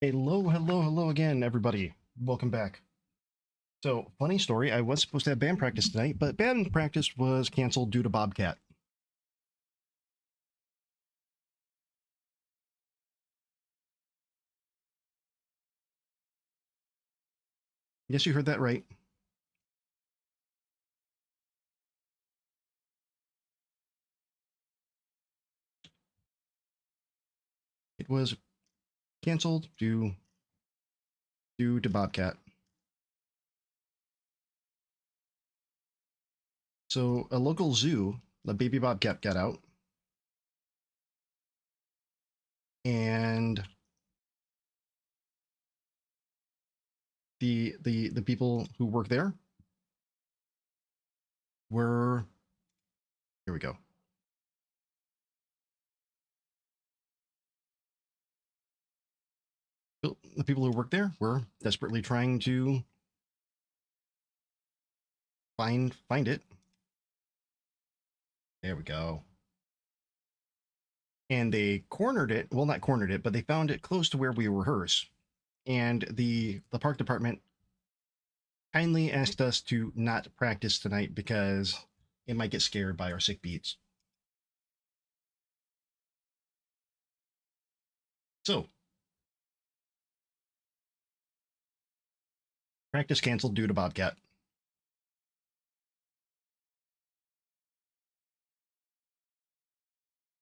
Hello, hello, hello again, everybody. Welcome back. So, funny story, I was supposed to have band practice tonight, but band practice was canceled due to Bobcat. Yes, you heard that right. It was canceled due to Bobcat. So, a local zoo, the baby Bobcat got out, and the people who work there were here we go. The people who work there were desperately trying to find it. There we go. And they cornered it. Well, not cornered it, but they found it close to where we rehearse. And the park department kindly asked us to not practice tonight because it might get scared by our sick beats. So, practice canceled due to Bobcat.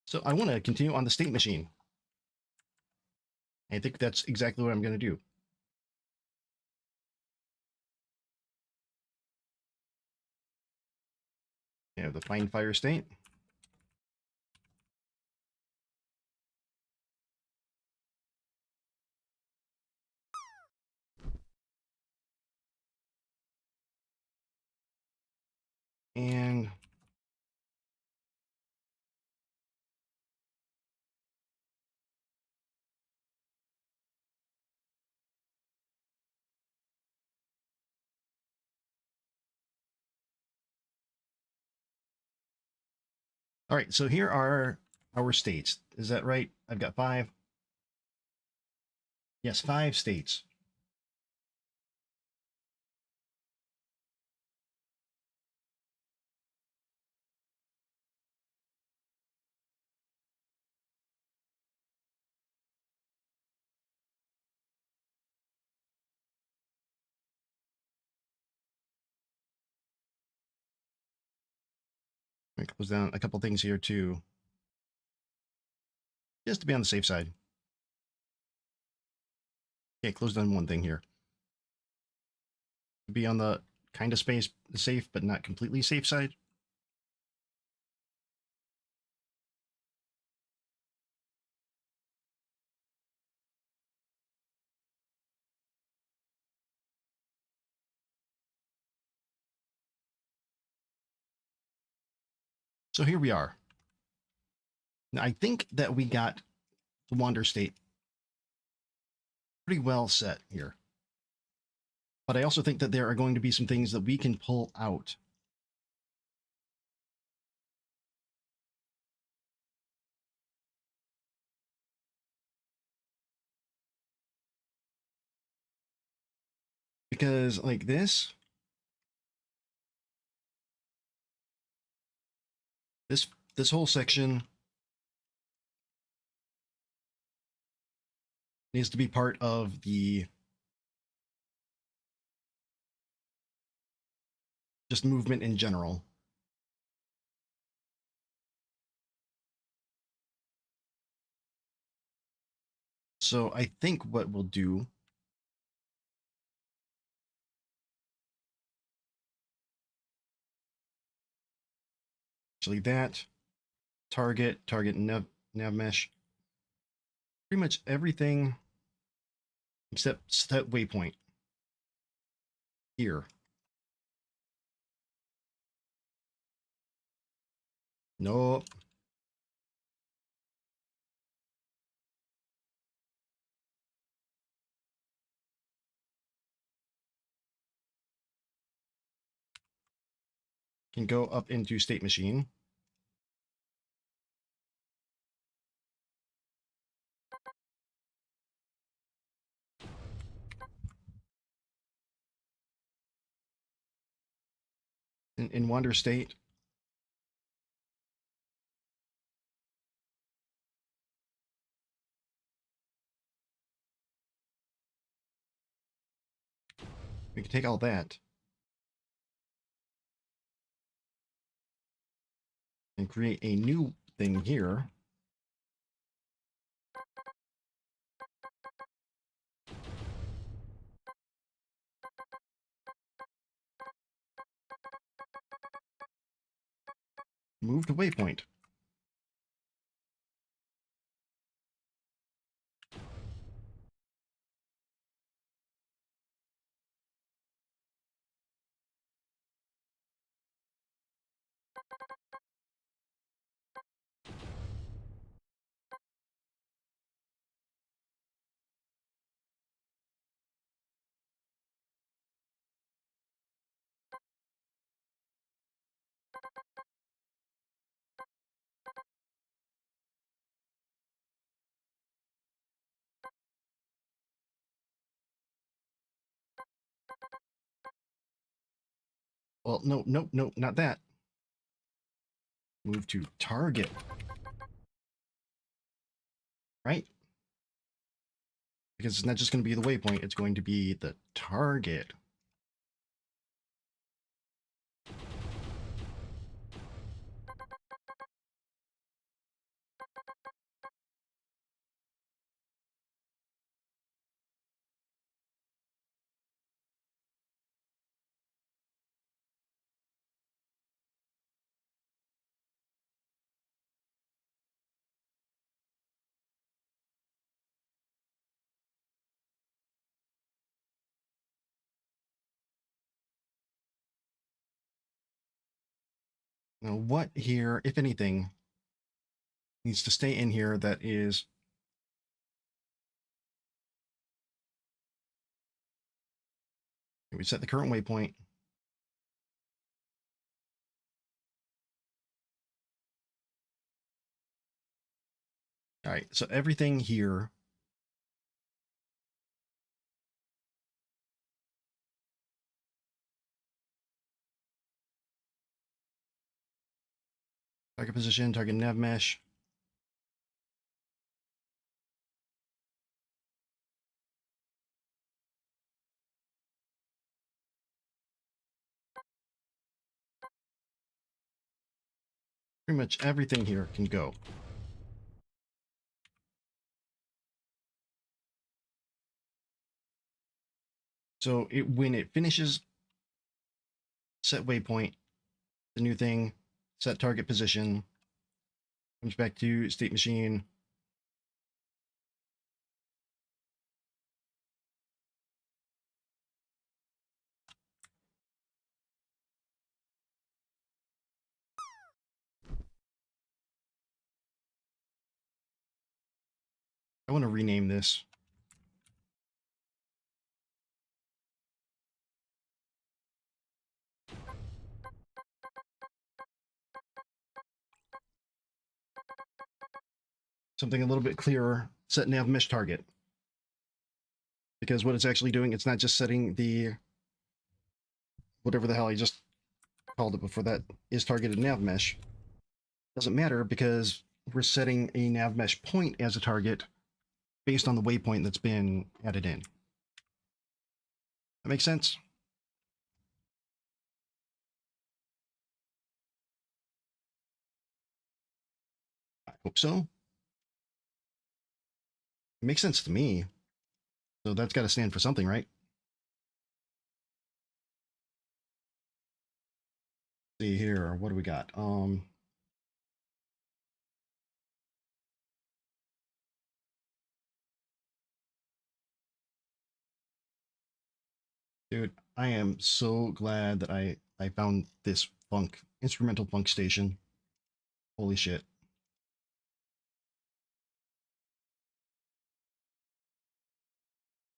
So I want to continue on the state machine. I think that's exactly what I'm going to do. I have the find fire state. And all right, so here are our states. Is that right? I've got 5. Yes, 5 states. Let me close down a couple things here too, just to be on the safe side. Okay, close down one thing here. Be on the kind of safe, but not completely safe side. So here we are. Now, I think that we got the Wander State pretty well set here. But I also think that there are going to be some things that we can pull out. Because like this whole section needs to be part of the just movement in general. So I think what we'll do actually that target nav mesh, pretty much everything except set waypoint here. Nope. Can go up into state machine. in Wander State. We can take all that and create a new thing here. Move to waypoint. Well, no, no, no, not that. Move to target. Right? Because it's not just going to be the waypoint, it's going to be the target. Now, what here, if anything, needs to stay in here that is we set the current waypoint. All right, so everything here target position, target nav mesh. Pretty much everything here can go. So when it finishes set waypoint, the new thing, set target position, comes back to state machine. I want to rename this. Something a little bit clearer, set nav mesh target. Because what it's actually doing, it's not just setting the whatever the hell I just called it before that is targeted nav mesh. Doesn't matter because we're setting a nav mesh point as a target based on the waypoint that's been added in. That makes sense? I hope so. It makes sense to me. So that's got to stand for something, right? See here, what do we got? Dude, I am so glad that I found this funk instrumental funk station. Holy shit.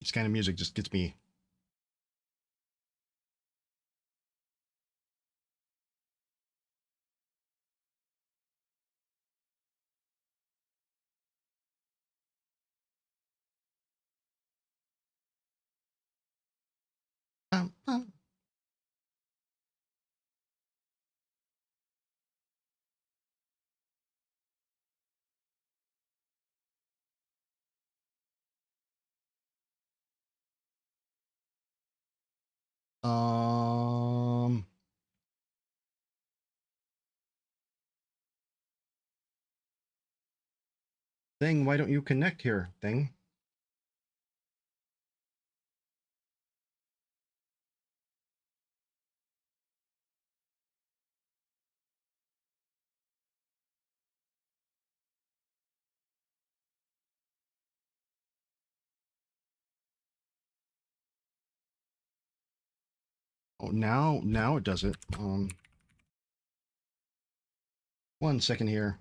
This kind of music just gets me. I Um, Thing, why don't you connect here, thing? Oh, now it does it. 1 second here.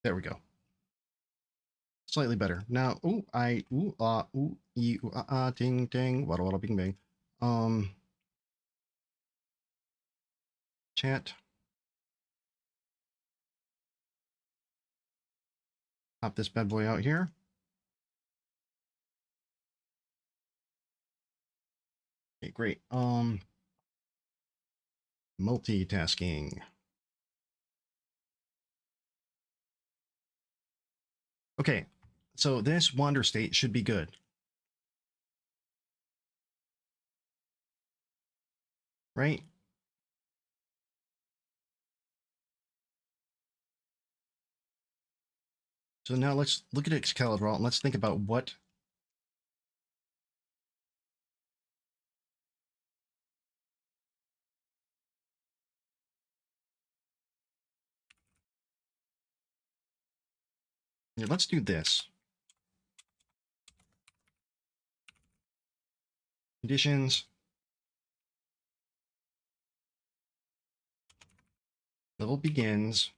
There we go. Slightly better. Now, ding, ding, wada, wada, bing, bang. Chat. Pop this bad boy out here. Okay, great. Multitasking. Okay, so this wander state should be good, right? So now let's look at Excalibur and let's think about what. Here, let's do this. Conditions. Level begins.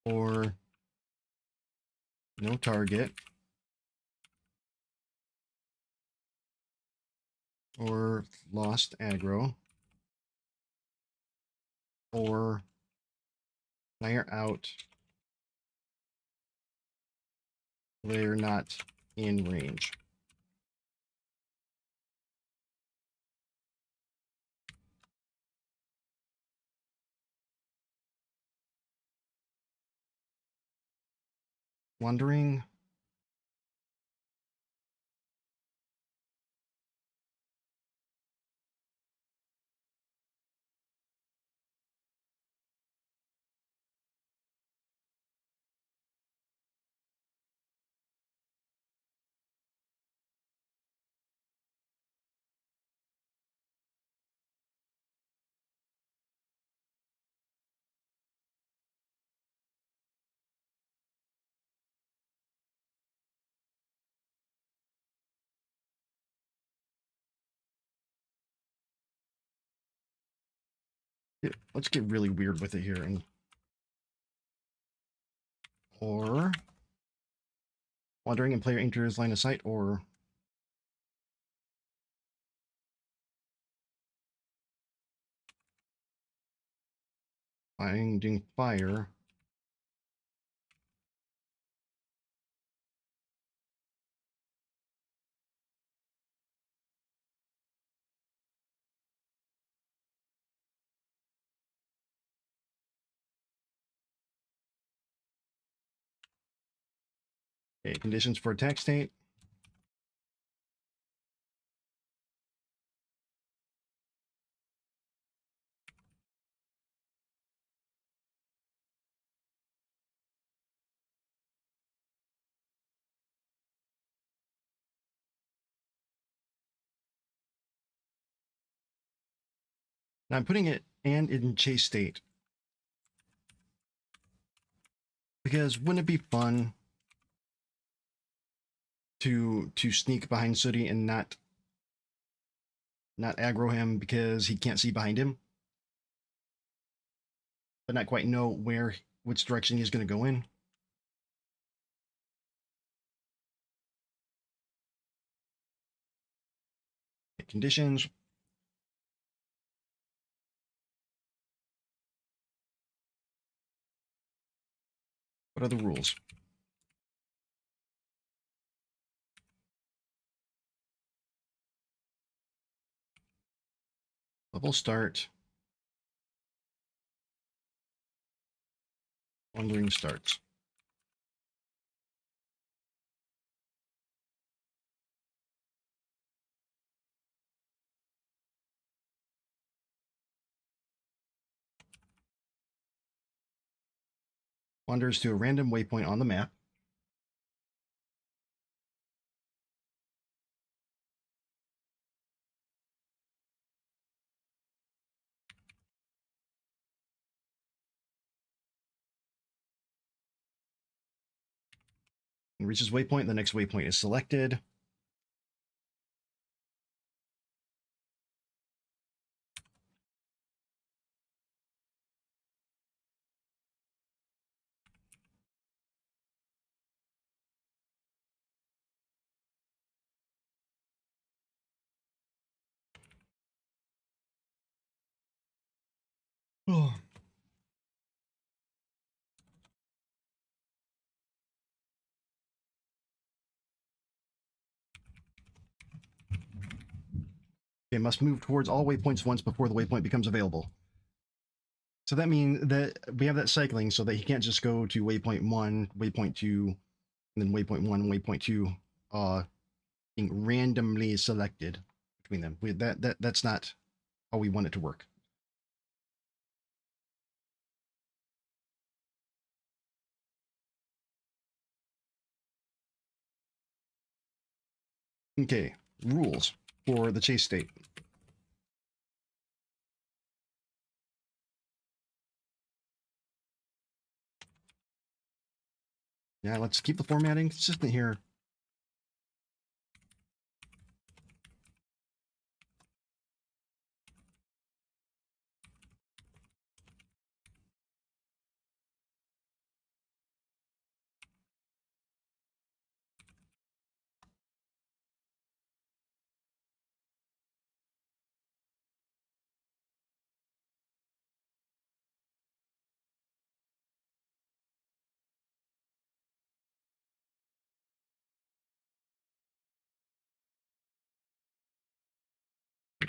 Or no target. Or lost aggro. Or player out. Player not in range. Wandering. Let's get really weird with it here. And or wandering and player enters line of sight, or finding fire. Okay, conditions for attack state. Now I'm putting it and in chase state because wouldn't it be fun to sneak behind Sooty and not aggro him because he can't see behind him, but not quite know which direction he's going to go in. Conditions. What are the rules? Level start. Wandering starts. Wanders to a random waypoint on the map. And reaches waypoint, the next waypoint is selected. Oh. Okay, must move towards all waypoints once before the waypoint becomes available. So that means that we have that cycling so that he can't just go to waypoint 1, waypoint 2, and then waypoint 1, waypoint 2, being randomly selected between them. That's not how we want it to work. Okay, rules for the chase state. Yeah, let's keep the formatting consistent here.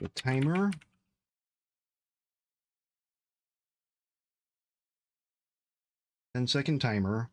The timer. Ten-second timer.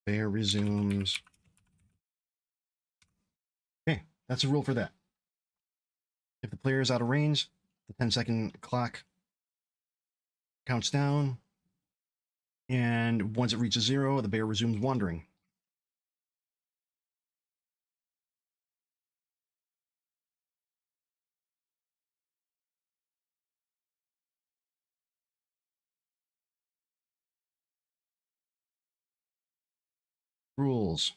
Bear resumes. Okay, that's a rule for that. If the player is out of range, the 10-second clock counts down. And once it reaches 0, the bear resumes wandering. Rules.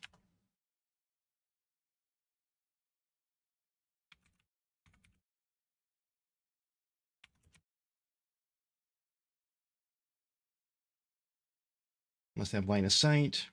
Must have line of sight.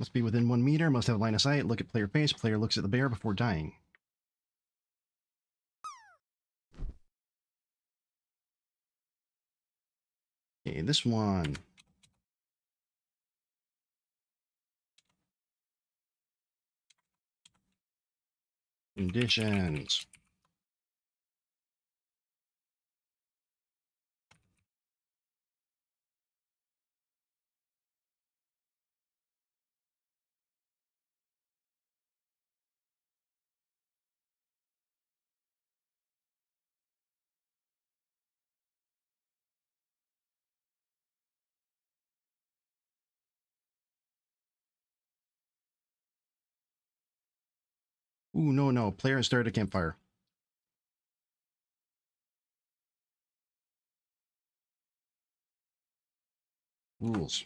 Must be within 1 meter, must have line of sight, look at player face, player looks at the bear before dying. Okay, this one. Conditions. Ooh, no. Player started a campfire. Rules.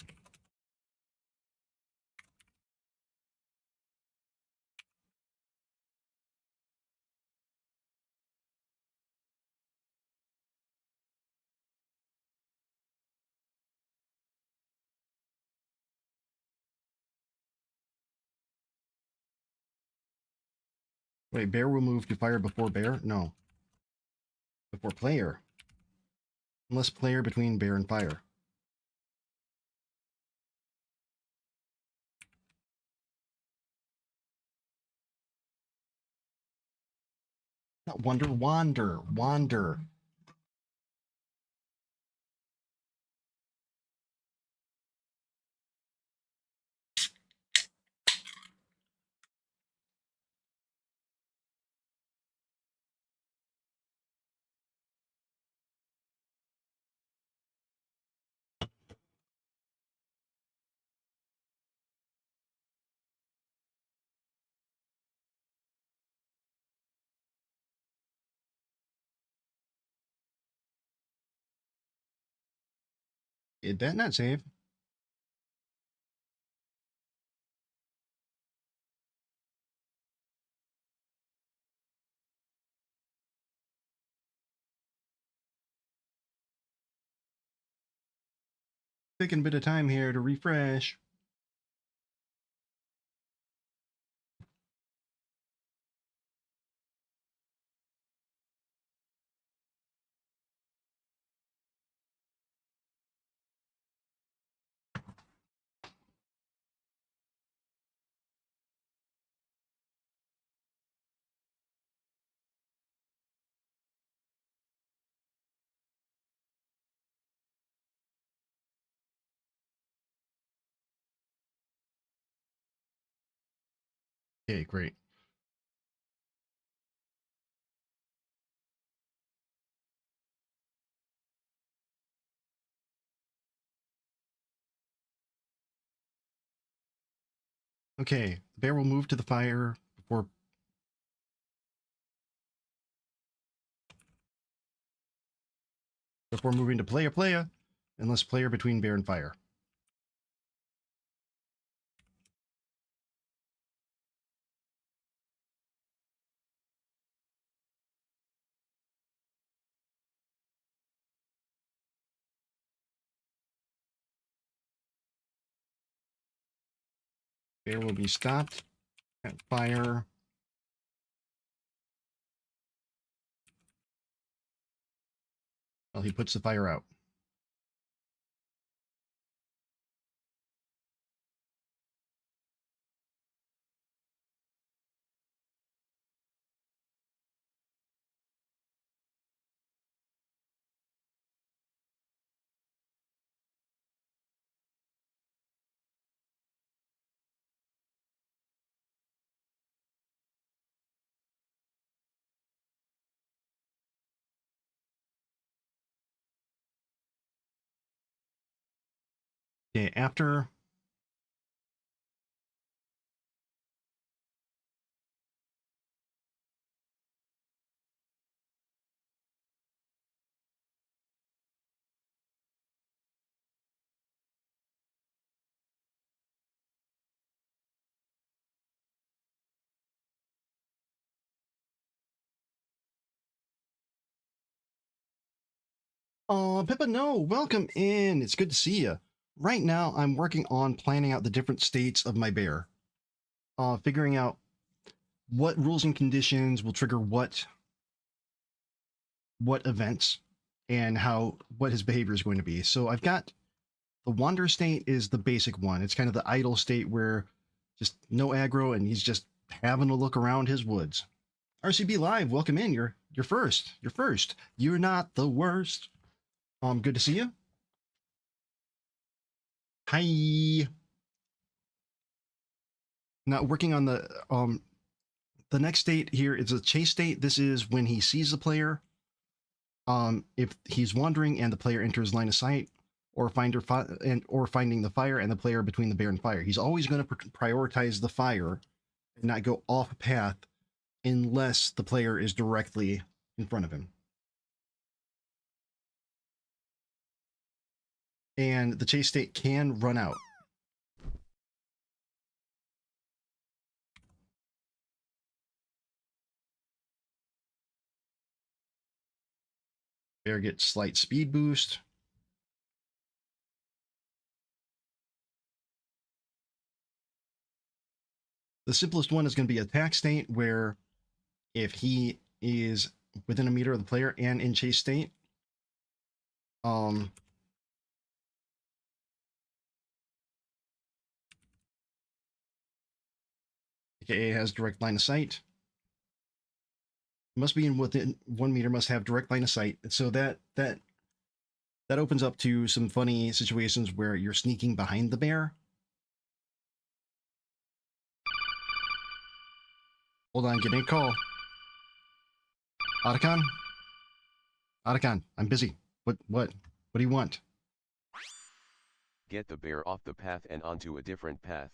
Wait, bear will move to fire before bear? No. Before player. Unless player between bear and fire. Not wander. Did that not save? Taking a bit of time here to refresh. Okay, great. Okay, the bear will move to the fire before moving to player, unless player between bear and fire. Bear will be stopped at fire. While he puts the fire out. Okay, after Pippa, no, welcome in. It's good to see you. right now I'm working on planning out the different states of my bear, figuring out what rules and conditions will trigger what events and how what his behavior is going to be. So I've got the wander state is the basic one. It's kind of the idle state where just no aggro and he's just having a look around his woods. RCB Live, welcome in. You're first. You're first. You're not the worst. Good to see you. Hi. Now working on the next state here is a chase state. This is when he sees the player. If he's wandering and the player enters line of sight, or finding the fire and the player between the bear and fire, he's always going to prioritize the fire and not go off path unless the player is directly in front of him. And the chase state can run out. Bear gets slight speed boost. The simplest one is going to be attack state, where if he is within a meter of the player and in chase state, aka has direct line of sight. Must be in within 1 meter, must have direct line of sight. So that opens up to some funny situations where you're sneaking behind the bear. Hold on, getting a call. Otacon? Otacon, I'm busy. What do you want? Get the bear off the path and onto a different path.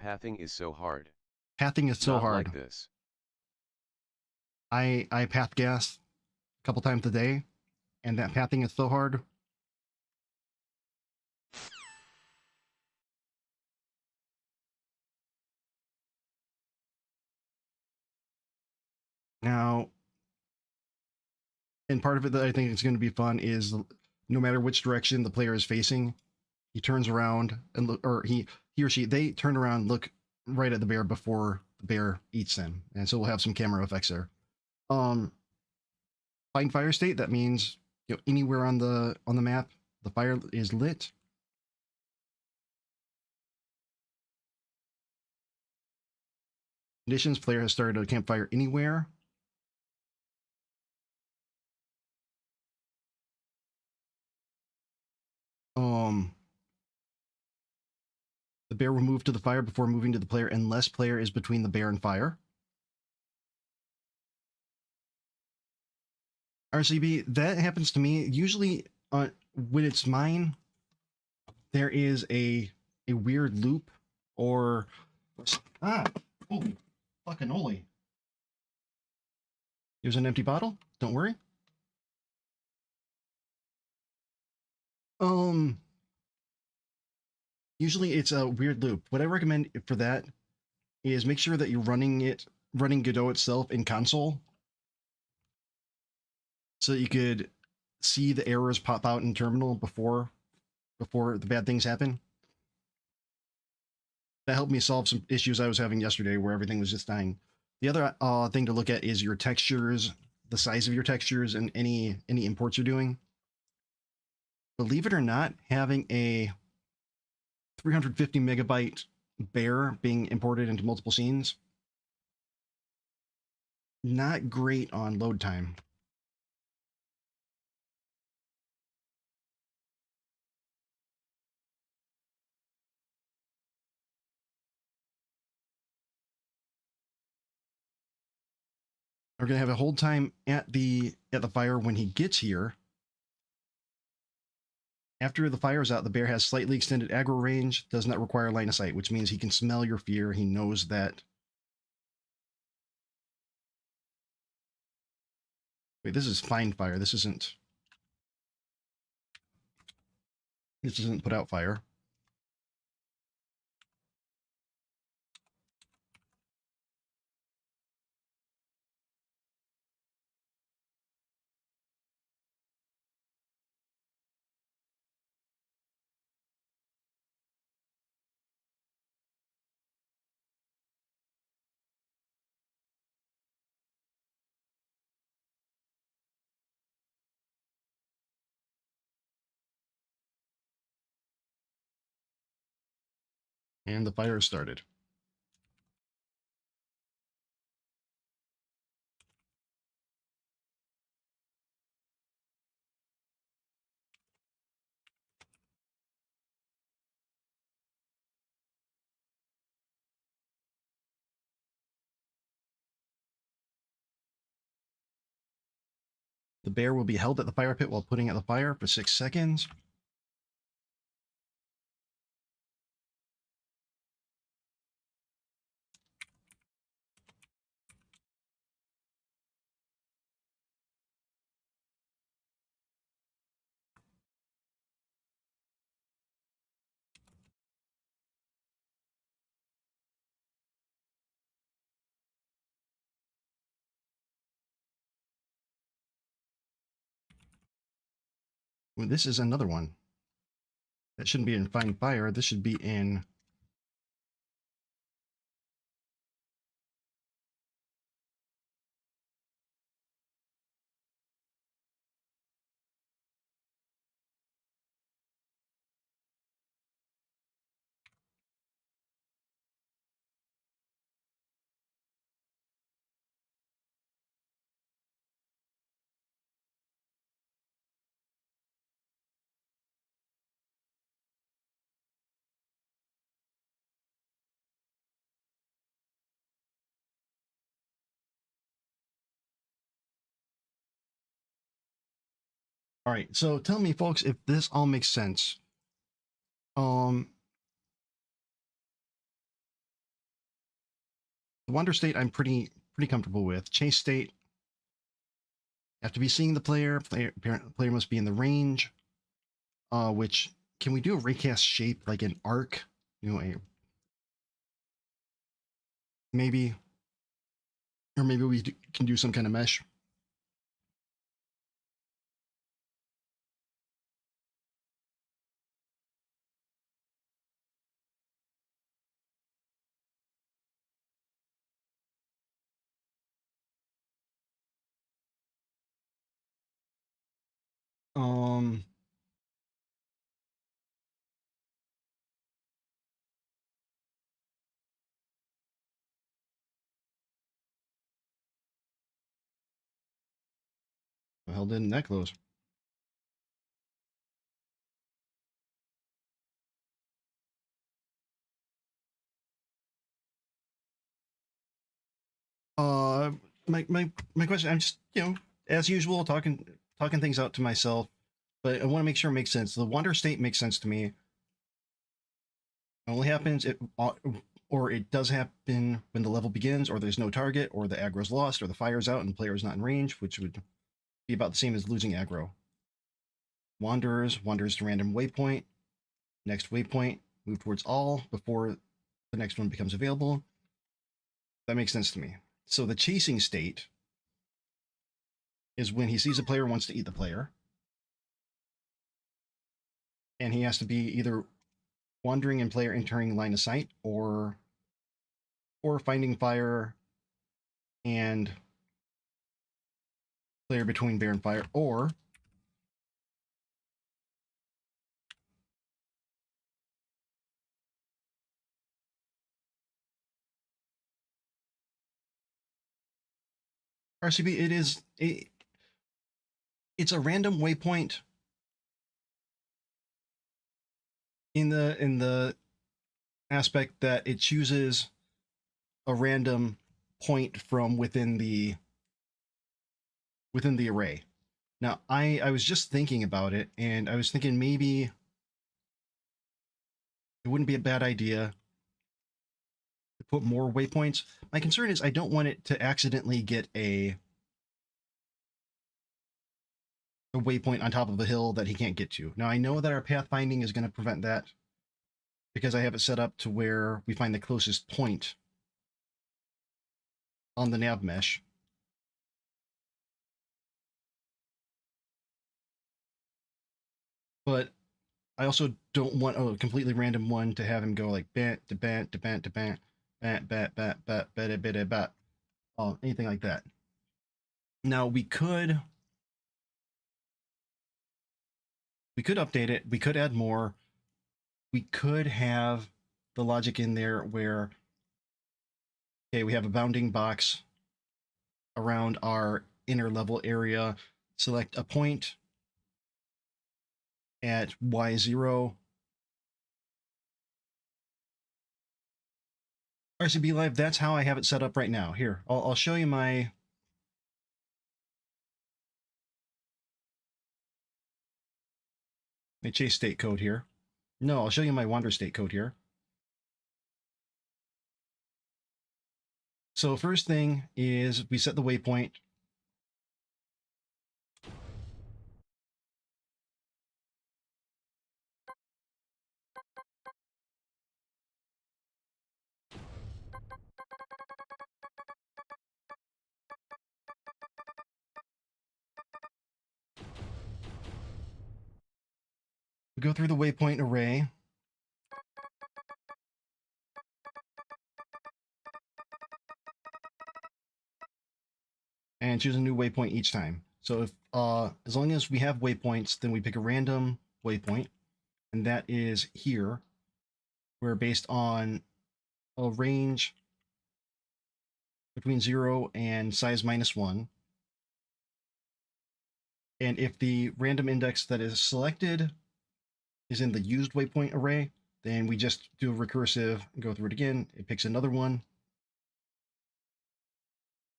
Pathing is so hard. Pathing is so Not hard. like this. I path gas a couple times a day, and that pathing is so hard. Now, and part of it that I think is going to be fun is no matter which direction the player is facing, he turns around and look, or he or she, they turn around, look right at the bear before the bear eats them. And so we'll have some camera effects there. Find fire state, that means anywhere on the map the fire is lit. Conditions, player has started a campfire anywhere. The bear will move to the fire before moving to the player unless player is between the bear and fire. RCB, that happens to me. Usually when it's mine, there is a weird loop or... holy fucking holy. Here's an empty bottle. Don't worry. Usually it's a weird loop. What I recommend for that is make sure that you're running Godot itself in console, so that you could see the errors pop out in terminal before the bad things happen. That helped me solve some issues I was having yesterday where everything was just dying. The other thing to look at is your textures, the size of your textures, and any imports you're doing. Believe it or not, having a 350 megabyte bear being imported into multiple scenes, not great on load time. We're gonna have a hold time at the fire when he gets here. After the fire is out, the bear has slightly extended aggro range, does not require line of sight, which means he can smell your fear. He knows that. Wait, this is find fire. This isn't put out fire. And the fire started. The bear will be held at the fire pit while putting out the fire for 6 seconds. Well, this is another one. That shouldn't be in Find Fire. This should be in... All right, so tell me, folks, if this all makes sense. The Wander state I'm pretty comfortable with. Chase state, have to be seeing the player. Player must be in the range. Which, can we do a recast shape like an arc? You know, maybe, or maybe we can do some kind of mesh. Um, the hell didn't that close? Uh, my question. I'm just, as usual, talking things out to myself, but I want to make sure it makes sense. The Wander state makes sense to me. It only happens or it does happen when the level begins, or there's no target, or the aggro's lost, or the fire's out and the player's not in range, which would be about the same as losing aggro. Wanders to random waypoint. Next waypoint, move towards all before the next one becomes available. That makes sense to me. So the chasing state is when he sees a player wants to eat the player. And he has to be either wandering and player entering line of sight or finding fire and player between bear and fire, or RCB. It's a random waypoint in the aspect that it chooses a random point from within the array. Now, I was just thinking about it, and I was thinking maybe it wouldn't be a bad idea to put more waypoints. My concern is I don't want it to accidentally get a waypoint on top of a hill that he can't get to. Now, I know that our pathfinding is going to prevent that because I have it set up to where we find the closest point on the nav mesh. But I also don't want a completely random one to have him go like bat to bat to bat to bat bat bat bat bat bat bat bat, anything like that. Now we could update it. We could add more. We could have the logic in there where, okay, we have a bounding box around our inner level area. Select a point at y0. RCB Live, that's how I have it set up right now. Here, I'll show you my chase state code here. No, I'll show you my wander state code here. So first thing is we set the waypoint. We go through the waypoint array. And choose a new waypoint each time. So if as long as we have waypoints, then we pick a random waypoint, and that is here, where based on a range between 0 and size -1. And if the random index that is selected is in the used waypoint array, then we just do a recursive and go through it again. It picks another one.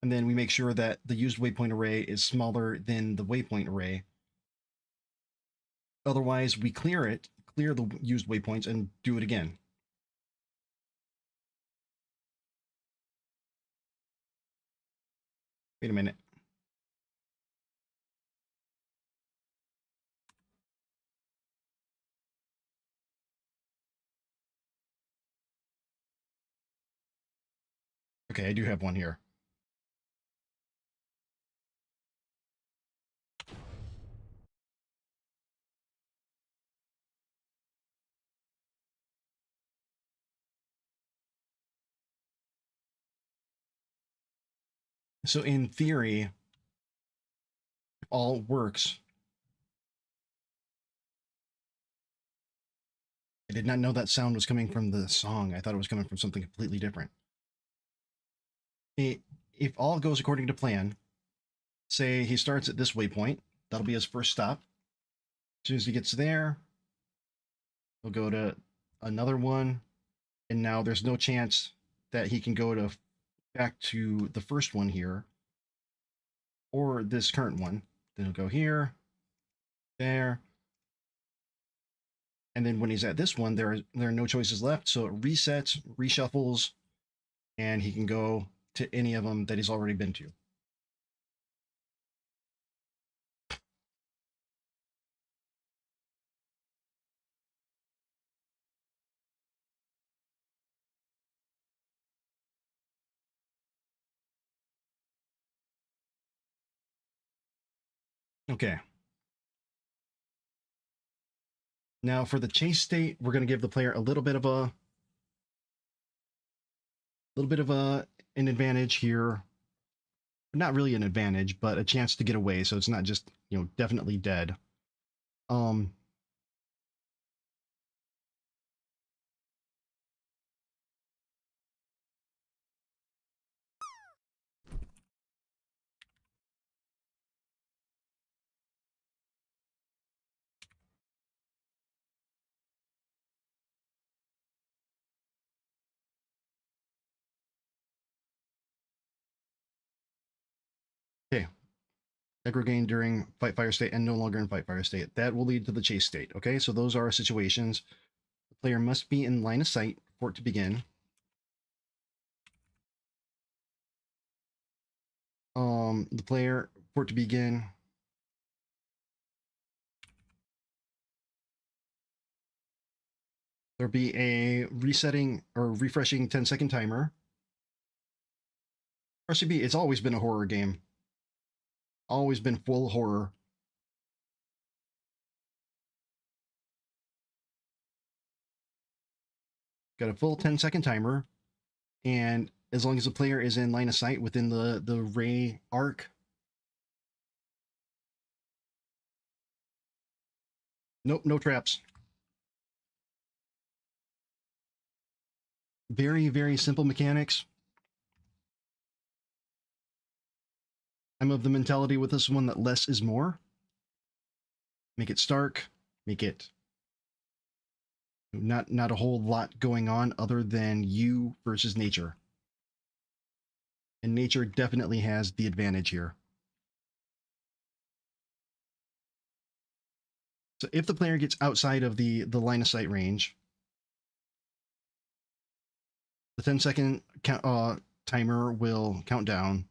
And then we make sure that the used waypoint array is smaller than the waypoint array. Otherwise, we clear the used waypoints, and do it again. Wait a minute. Okay, I do have one here. So in theory, if all works, I did not know that sound was coming from the song. I thought it was coming from something completely different. If all goes according to plan, say he starts at this waypoint, that'll be his first stop. As soon as he gets there, he'll go to another one, and now there's no chance that he can go to back to the first one here, or this current one. Then he'll go here, there, and then when he's at this one, there are no choices left, so it resets, reshuffles, and he can go to any of them that he's already been to. Okay. Now for the chase state, we're going to give the player a little bit of an advantage here. Not really an advantage, but a chance to get away, so it's not just, definitely dead. Okay. Aggro gain during fight fire state and no longer in fight fire state. That will lead to the chase state. Okay, so those are situations. The player must be in line of sight for it to begin. The player for it to begin. There'll be a resetting or refreshing 10-second timer. RCB, it's always been a horror game. Always been full horror. Got a full 10-second timer, and as long as the player is in line of sight within the ray arc. Nope, no traps. very, very simple mechanics. I'm of the mentality with this one that less is more. Make it stark, make it not a whole lot going on other than you versus nature. And nature definitely has the advantage here. So if the player gets outside of the line of sight range, the 10-second timer will count down,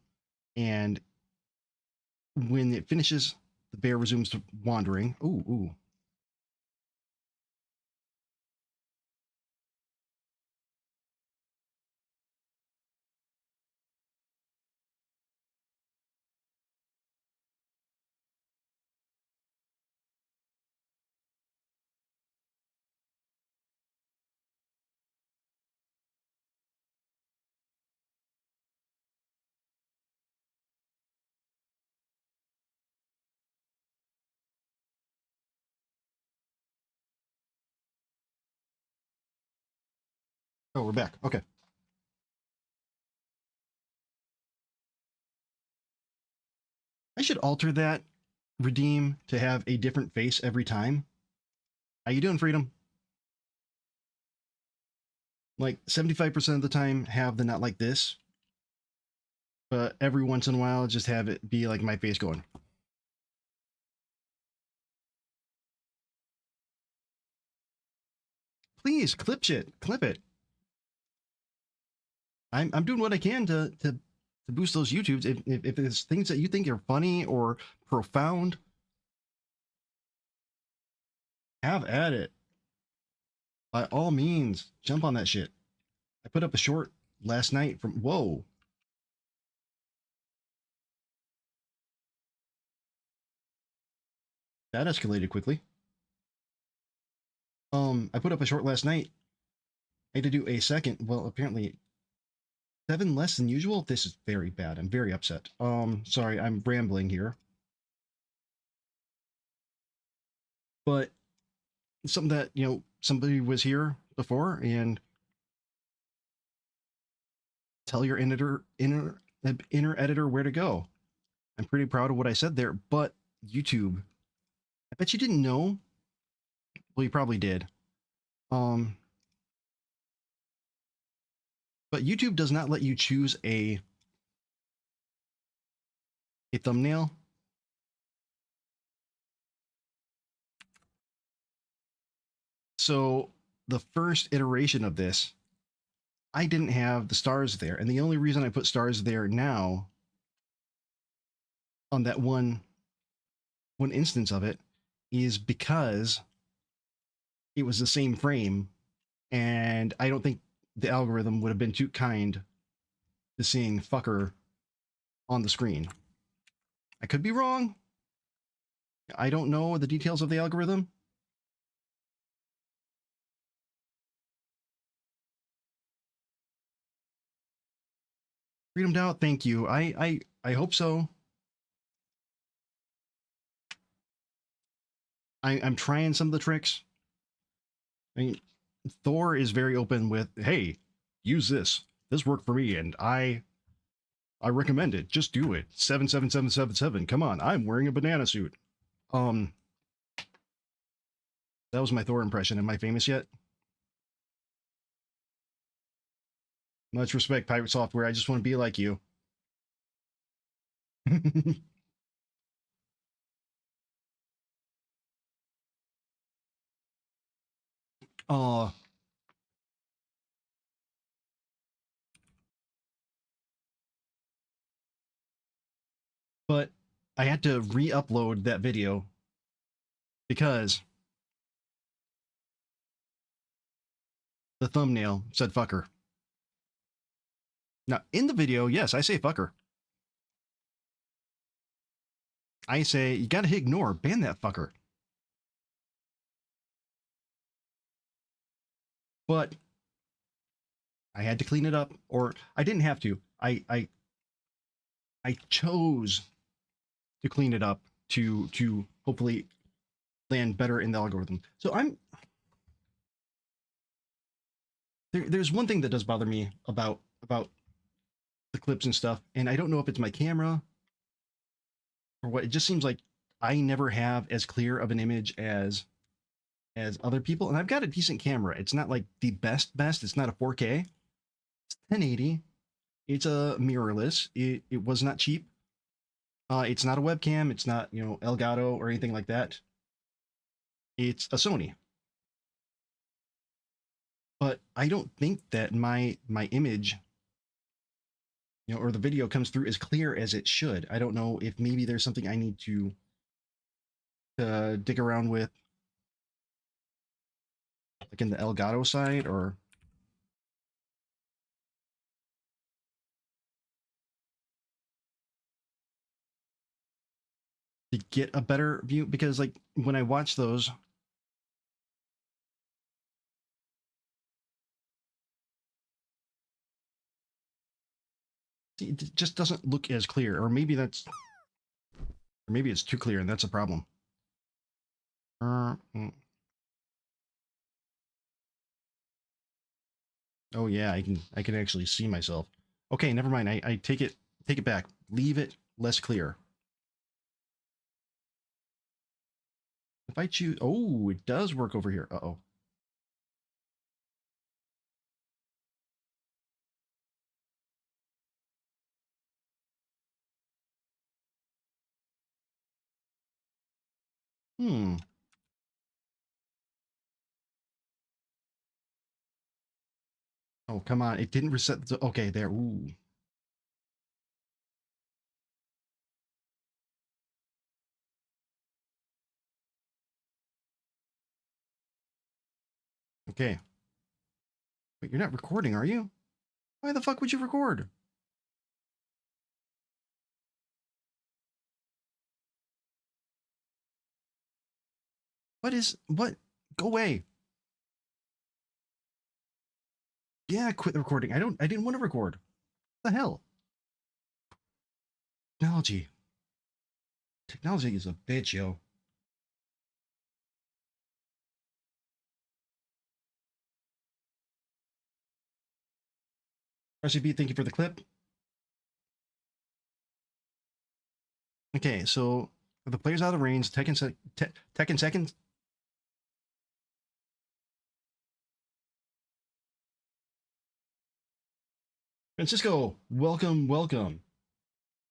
and when it finishes, the bear resumes to wandering. Ooh, ooh. Oh, we're back. Okay. I should alter that redeem to have a different face every time. How you doing, Freedom? Like 75% of the time have the not like this, but every once in a while just have it be like my face going. Please clip shit, clip it. I'm doing what I can to boost those YouTubes. If there's things that you think are funny or profound, have at it. By all means, jump on that shit. I put up a short last night from whoa. That escalated quickly. I put up a short last night. I had to do a second. Well, apparently 7 less than usual. This is very bad. I'm very upset. Sorry, I'm rambling here. But something that, somebody was here before, and tell your inner editor where to go. I'm pretty proud of what I said there, but YouTube, I bet you didn't know. Well, you probably did. But YouTube does not let you choose a thumbnail. So the first iteration of this, I didn't have the stars there. And the only reason I put stars there now on that one instance of it is because it was the same frame, and I don't think the algorithm would have been too kind to seeing fucker on the screen. I could be wrong. I don't know the details of the algorithm. Freedom Doubt, thank you. I hope so. I'm trying some of the tricks. I mean, Thor is very open with, hey, use this. This worked for me, and I recommend it. Just do it. 77777. Come on, I'm wearing a banana suit. That was my Thor impression. Am I famous yet? Much respect, Pirate Software. I just want to be like you. uh but I had to re-upload that video because the thumbnail said fucker. Now, in the video, yes, I say fucker. I say, you gotta hit ignore, ban that fucker. But I had to clean it up, or I didn't have to. I chose to clean it up to hopefully land better in the algorithm. So There's one thing that does bother me about the clips and stuff, and I don't know if it's my camera or what. It just seems like I never have as clear of an image as other people, and I've got a decent camera. It's not like the best. It's not a 4K. It's 1080. It's a mirrorless. It was not cheap. It's not a webcam. It's not, Elgato or anything like that. It's a Sony. But I don't think that my image, or the video comes through as clear as it should. I don't know if maybe there's something I need to dig around with, like in the Elgato side, or to get a better view. Because like when I watch those, it just doesn't look as clear. Or maybe it's too clear, and that's a problem. Mm. Oh yeah, I can actually see myself. Okay, never mind. I take it back. Leave it less clear. If I choose, oh, it does work over here. Uh-oh. Hmm. Oh, come on. It didn't reset the, okay, there. Ooh. Okay. Wait, you're not recording, are you? Why the fuck would you record? What? Go away. Yeah, quit the recording. I didn't want to record. What the hell? Technology. Technology is a bitch, yo. RCB, thank you for the clip. Okay, so the player's out of range. Tech in seconds. Francisco, welcome.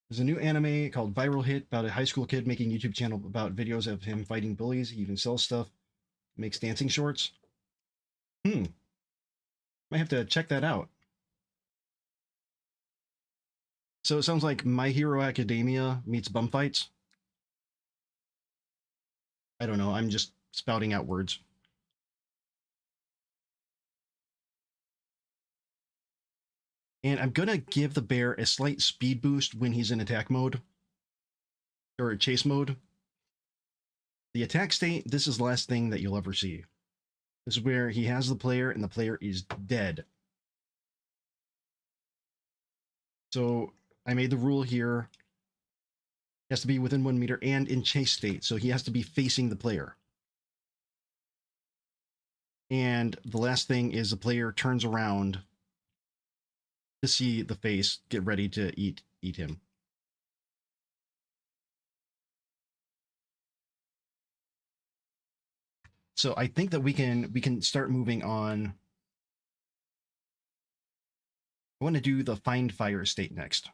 There's a new anime called Viral Hit about a high school kid making YouTube channel about videos of him fighting bullies. He even sells stuff, makes dancing shorts. Hmm, might have to check that out. So it sounds like My Hero Academia meets bum fights. I don't know. I'm just spouting out words. And I'm gonna give the bear a slight speed boost when he's in attack mode or chase mode. The attack state, this is the last thing that you'll ever see. This is where he has the player and the player is dead. So I made the rule here. He has to be within 1 meter and in chase state. So he has to be facing the player. And the last thing is the player turns around to see the face, get ready to eat him. So I think that we can start moving on. I want to do the find fire state next.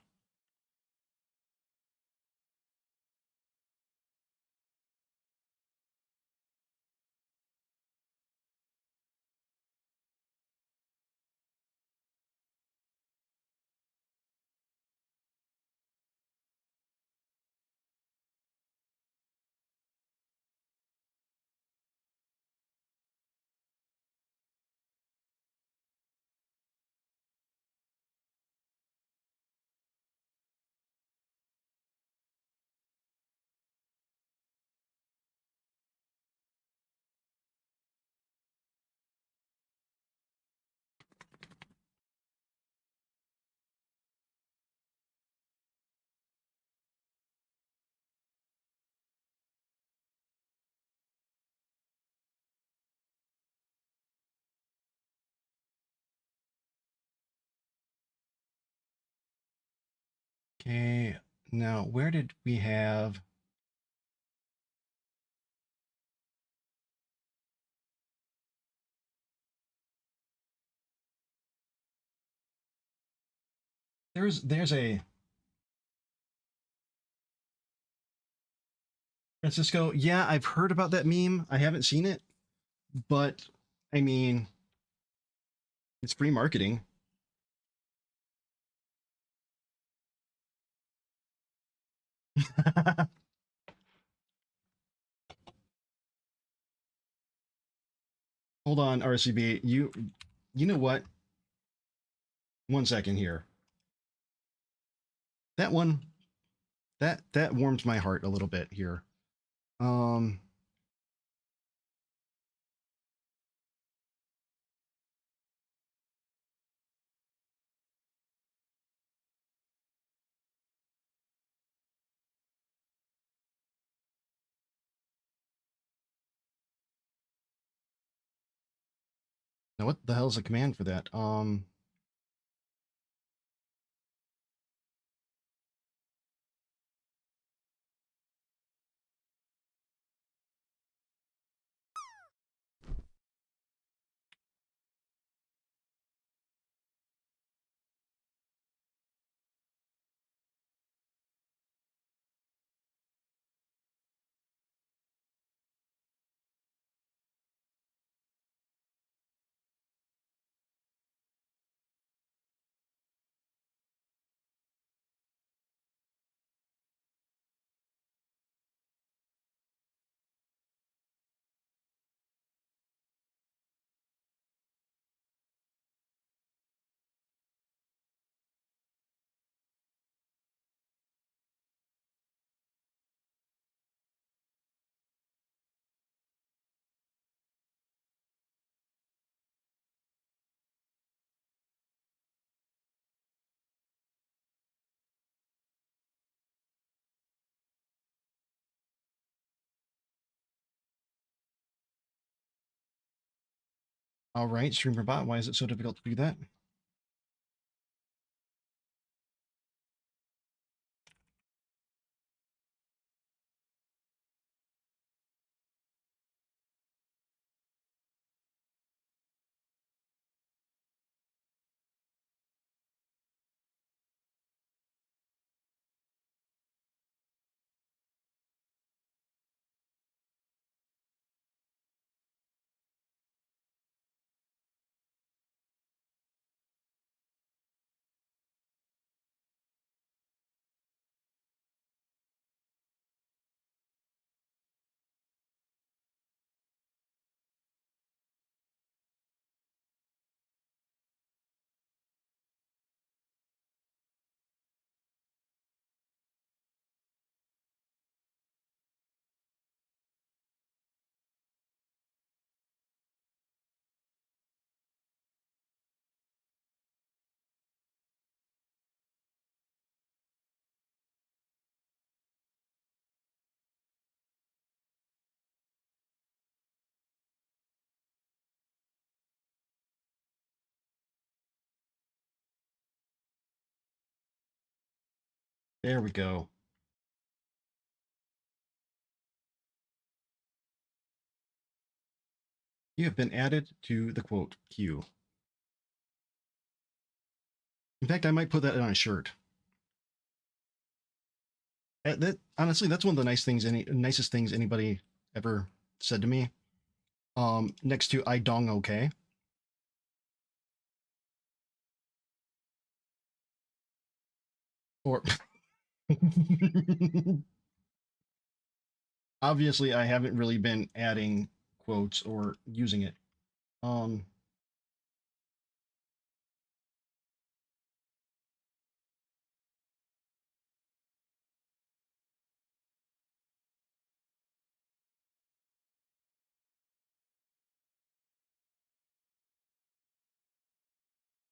Okay, now where did we have? There's a Francisco. Yeah, I've heard about that meme. I haven't seen it, but I mean, it's free marketing. Hold on, RCB. You know what? 1 second here. That one, that warms my heart a little bit here. Um, now what the hell is the command for that? All right, streamer bot. Why is it so difficult to do that? There we go. You have been added to the quote queue. In fact, I might put that on a shirt. That honestly, that's one of the nicest things anybody ever said to me. Next to I dong okay. Or obviously, I haven't really been adding quotes or using it. Um,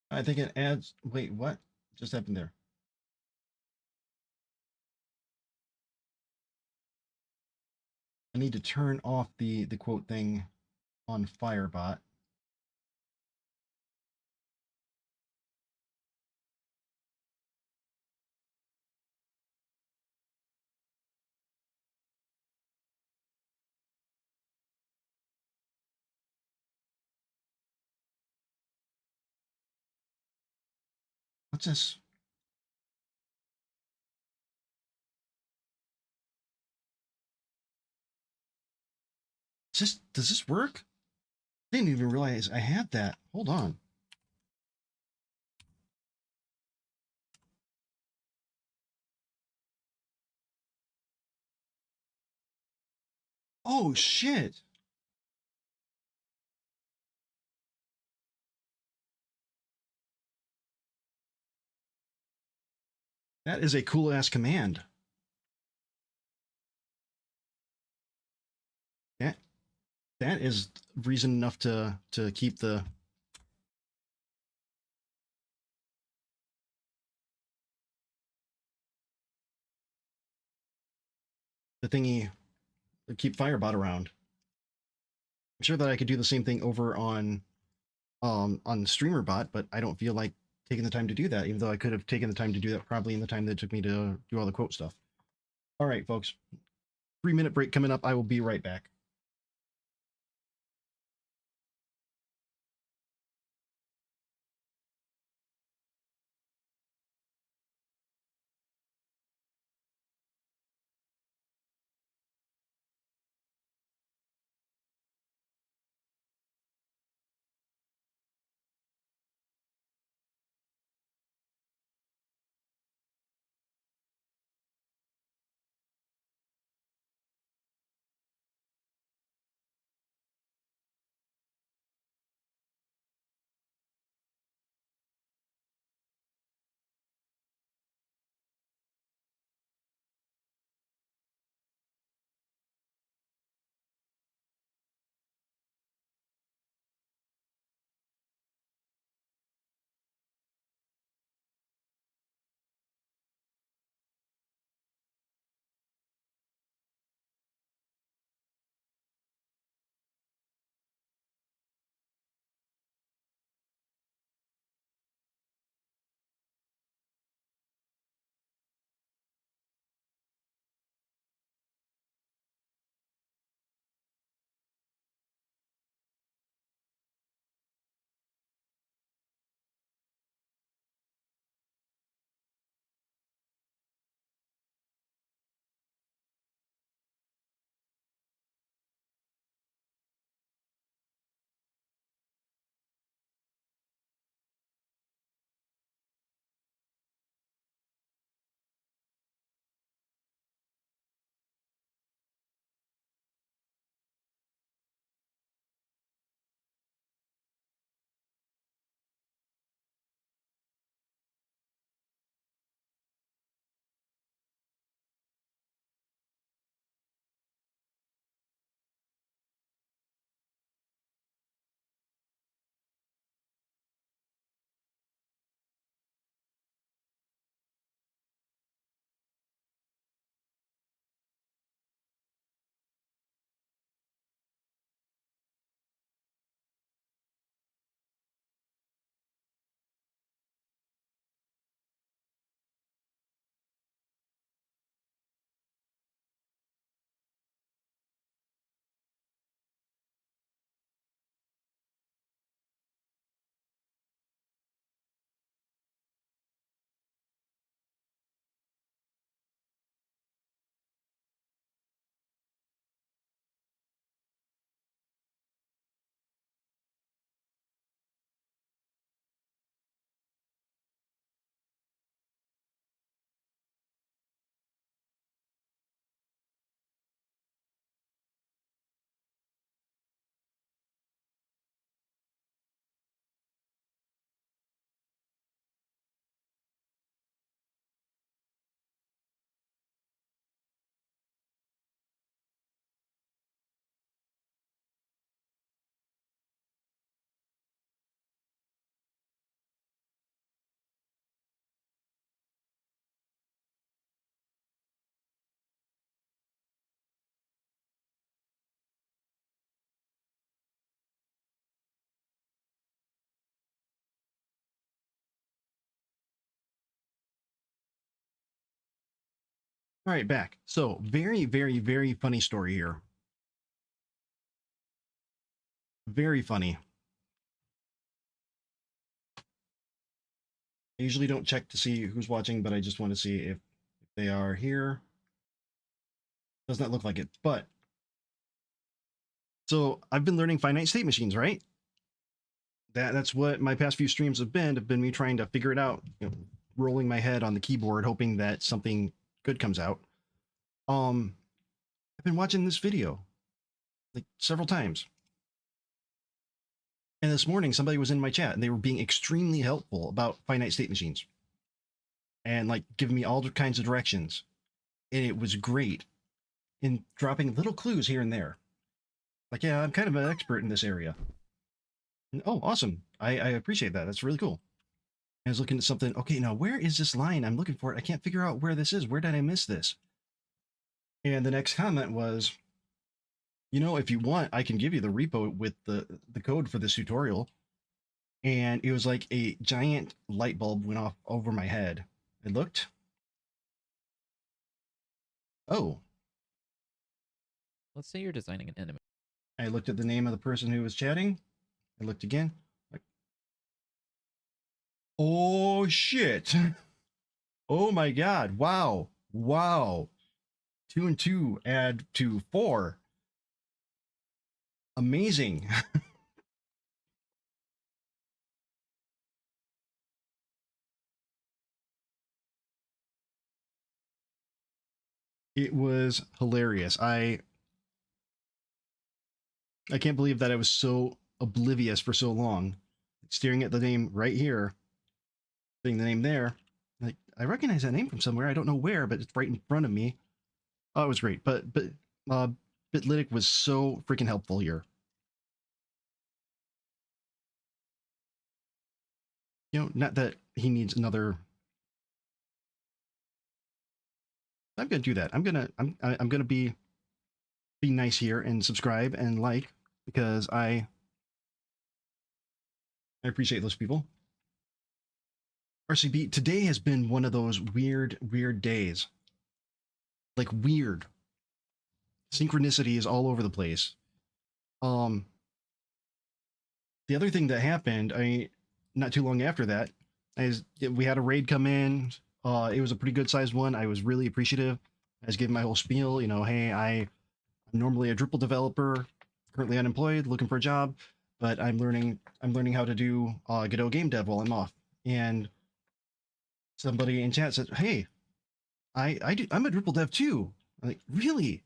I think it adds. Wait, what just happened there? I need to turn off the quote thing on Firebot. What's this? Does this work? I didn't even realize I had that. Hold on. Oh shit. That is a cool ass command. That that is reason enough to keep the thingy, keep Firebot around. I'm sure that I could do the same thing over on the streamer bot, but I don't feel like taking the time to do that, even though I could have taken the time to do that probably in the time that it took me to do all the quote stuff. All right, folks. 3-minute break coming up. I will be right back. All right, back. So very, very, very funny story here. Very funny. I usually don't check to see who's watching, but I just want to see if they are here. Does not look like it, but so I've been learning finite state machines, right? That's what my past few streams have been me trying to figure it out, rolling my head on the keyboard, hoping that something good comes out. I've been watching this video like several times. And this morning, somebody was in my chat and they were being extremely helpful about finite state machines and like giving me all kinds of directions. And it was great in dropping little clues here and there. Like, yeah, I'm kind of an expert in this area. And, oh, awesome. I appreciate that. That's really cool. I was looking at something. Okay, now where is this line? I'm looking for it. I can't figure out where this is. Where did I miss this? And the next comment was, if you want, I can give you the repo with the code for this tutorial. And it was like a giant light bulb went off over my head. I looked. Oh. Let's say you're designing an enemy. I looked at the name of the person who was chatting. I looked again. Like, oh shit. Oh my god. Wow. Wow. 2 and 2 add to 4. Amazing. It was hilarious. I can't believe that I was so oblivious for so long. Staring at the name right here, seeing the name there. Like, I recognize that name from somewhere. I don't know where, but it's right in front of me. Oh, it was great. But Bitlytic was so freaking helpful here. Not that he needs another. I'm gonna do that. I'm gonna be nice here and subscribe and like, because I appreciate those people. RCB, today has been one of those weird days. Like, weird. Synchronicity is all over the place. The other thing that happened, not too long after that, is we had a raid come in. It was a pretty good sized one. I was really appreciative. I was giving my whole spiel, hey, I'm normally a Drupal developer, currently unemployed, looking for a job, but I'm learning how to do Godot game dev while I'm off. And somebody in chat said, hey, I'm a Drupal dev too. I'm like, really?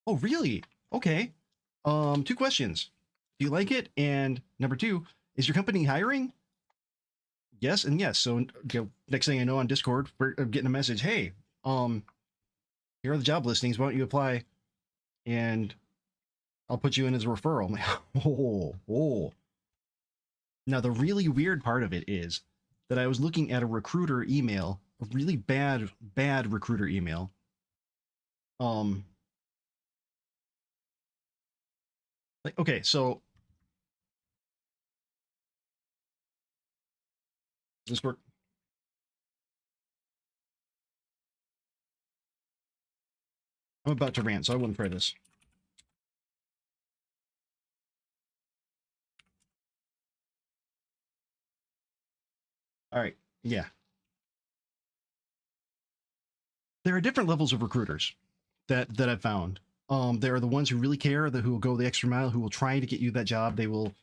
Oh, really? Okay. 2 questions. Do you like it? And number 2, is your company hiring? Yes and yes. So next thing I know on Discord, we're getting a message. Hey, here are the job listings. Why don't you apply? And I'll put you in as a referral. I'm like, oh. Now the really weird part of it is that I was looking at a recruiter email, a really bad recruiter email. Like, okay, so does this work? I'm about to rant, so I wouldn't try this. All right, yeah. There are different levels of recruiters that I've found. There are the ones who really care, who will go the extra mile, who will try to get you that job. They will,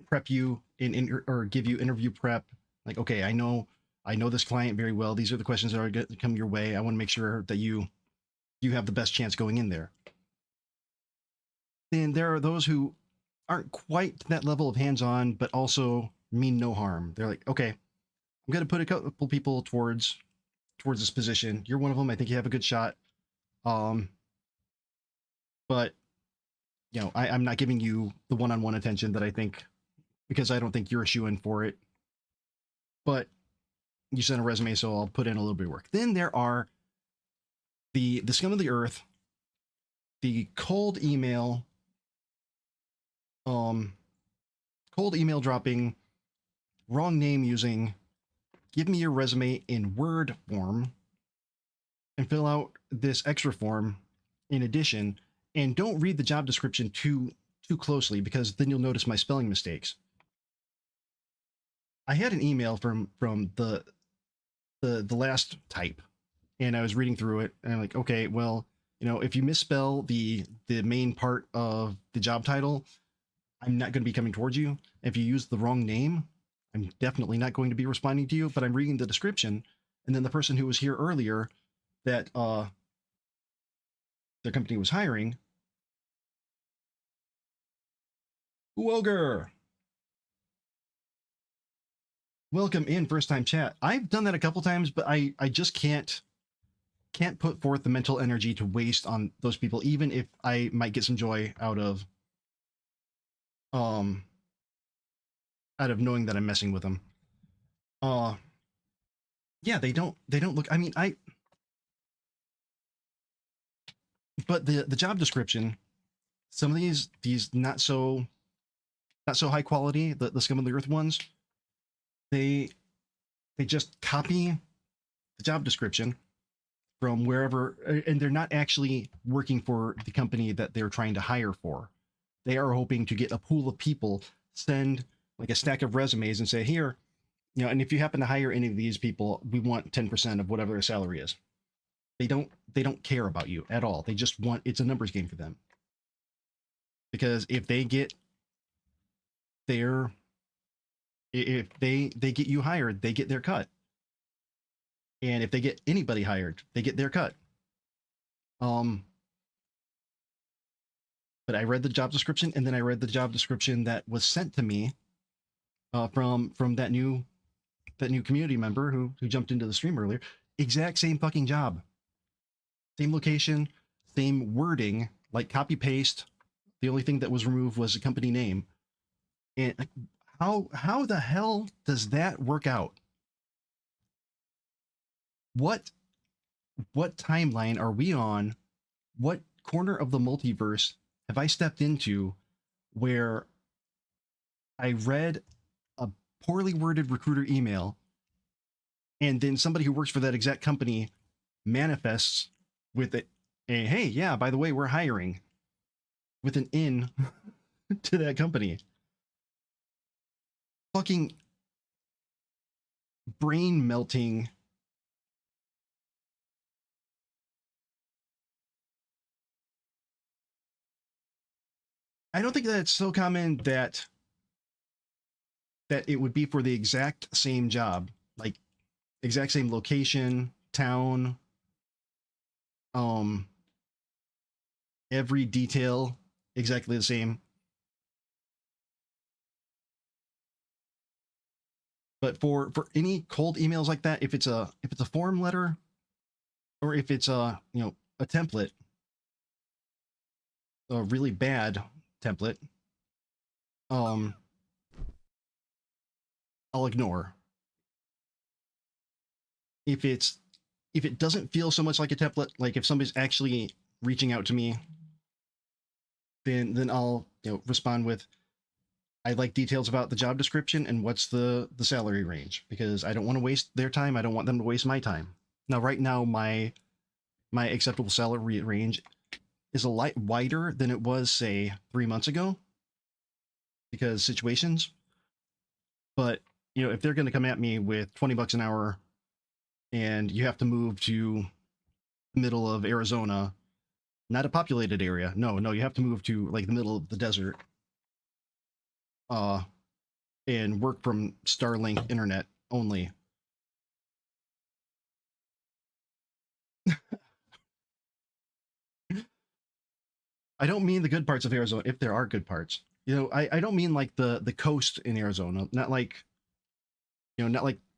prep you or give you interview prep. Like, okay, I know this client very well. These are the questions that are going to come your way. I want to make sure that you have the best chance going in there. Then there are those who aren't quite to that level of hands-on, but also mean no harm. They're like, okay, I'm going to put a couple people towards this position. You're one of them. I think you have a good shot. But I'm not giving you the one-on-one attention that I think, because I don't think you're a shoo-in for it. But you sent a resume, so I'll put in a little bit of work. Then there are the scum of the earth, the cold email dropping, wrong name using, give me your resume in Word form, and fill out this extra form in addition, and don't read the job description too closely, because then you'll notice my spelling mistakes. I had an email from the last type, and I was reading through it, and I'm like, okay, well, if you misspell the main part of the job title, I'm not going to be coming towards you. If you use the wrong name, I'm definitely not going to be responding to you. But I'm reading the description, and then the person who was here earlier that their company was hiring, Woger, welcome in, first time chat. I've done that a couple times, but I just can't put forth the mental energy to waste on those people, even if I might get some joy um out of knowing that I'm messing with them. Uh yeah, they don't look, I mean, I but the job description, some of these not so high quality, the scum of the earth ones, they they just copy the job description from wherever, and they're not actually working for the company that they're trying to hire for. They are hoping to get a pool of people, send like a stack of resumes and say, here, and if you happen to hire any of these people, we want 10% of whatever their salary is. They don't care about you at all. They just want, it's a numbers game for them. Because if they get their if they get you hired, they get their cut. And if they get anybody hired, they get their cut. Um but I read the job description, and then I read the job description that was sent to me from that new community member who jumped into the stream earlier. Exact same fucking job, same location, same wording, like copy paste. The only thing that was removed was the company name. And how the hell does that work out? What what timeline are we on? What corner of the multiverse have I stepped into where I read a poorly worded recruiter email, and then somebody who works for that exact company manifests with it, hey, yeah, by the way, we're hiring, with an in to that company? Fucking brain melting. I don't think that it's so common that it would be for the exact same job, like exact same location, town, um, every detail exactly the same. But for any cold emails like that, if it's a form letter, or if it's a template, a really bad template, um, I'll ignore. If it doesn't feel so much like a template, like if somebody's actually reaching out to me, then I'll respond with, I'd like details about the job description and what's the salary range, because I don't want to waste their time. I don't want them to waste my time. Now, right now, my acceptable salary range is a lot wider than it was, say, 3 months ago, because situations. But if they're going to come at me with $20 an hour, and you have to move to the middle of Arizona, not a populated area. No, you have to move to like the middle of the desert, uh, and work from Starlink internet only. I don't mean the good parts of Arizona, if there are good parts. I don't mean like the coast in Arizona, not like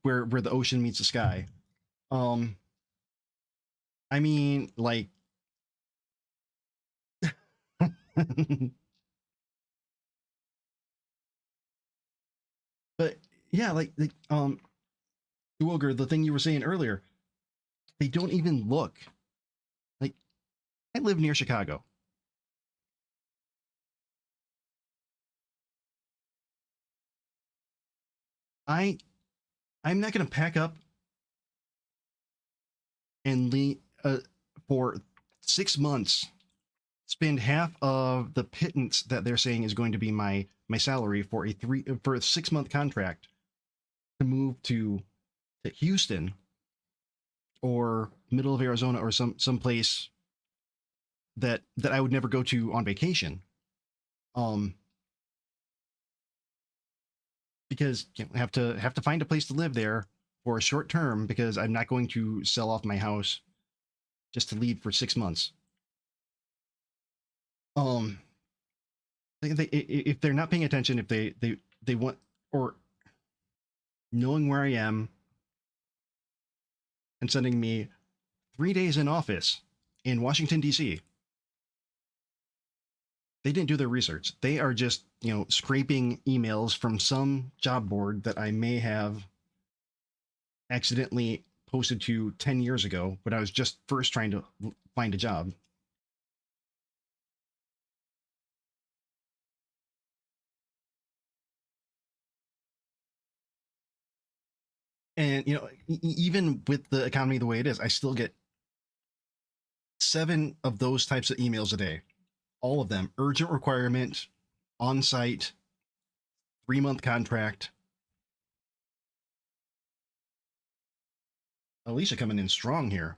where the ocean meets the sky. Um, I mean like, but yeah, like Wilger, the thing you were saying earlier, they don't even look like. I live near Chicago. I I'm not gonna pack up and leave for 6 months, spend half of the pittance that they're saying is going to be my salary for a 6-month contract, to move to Houston or middle of Arizona or some place that I would never go to on vacation. Um, because have to find a place to live there for a short term because I'm not going to sell off my house just to leave for 6 months. Um, if they're not paying attention, if they want or knowing where I am and sending me 3 days in office in Washington D.C. They didn't do their research. They are just scraping emails from some job board that I may have accidentally posted to 10 years ago when I was just first trying to find a job. And even with the economy the way it is, I still get 7 of those types of emails a day. All of them urgent requirement, on site, 3-month contract. Alicia coming in strong here.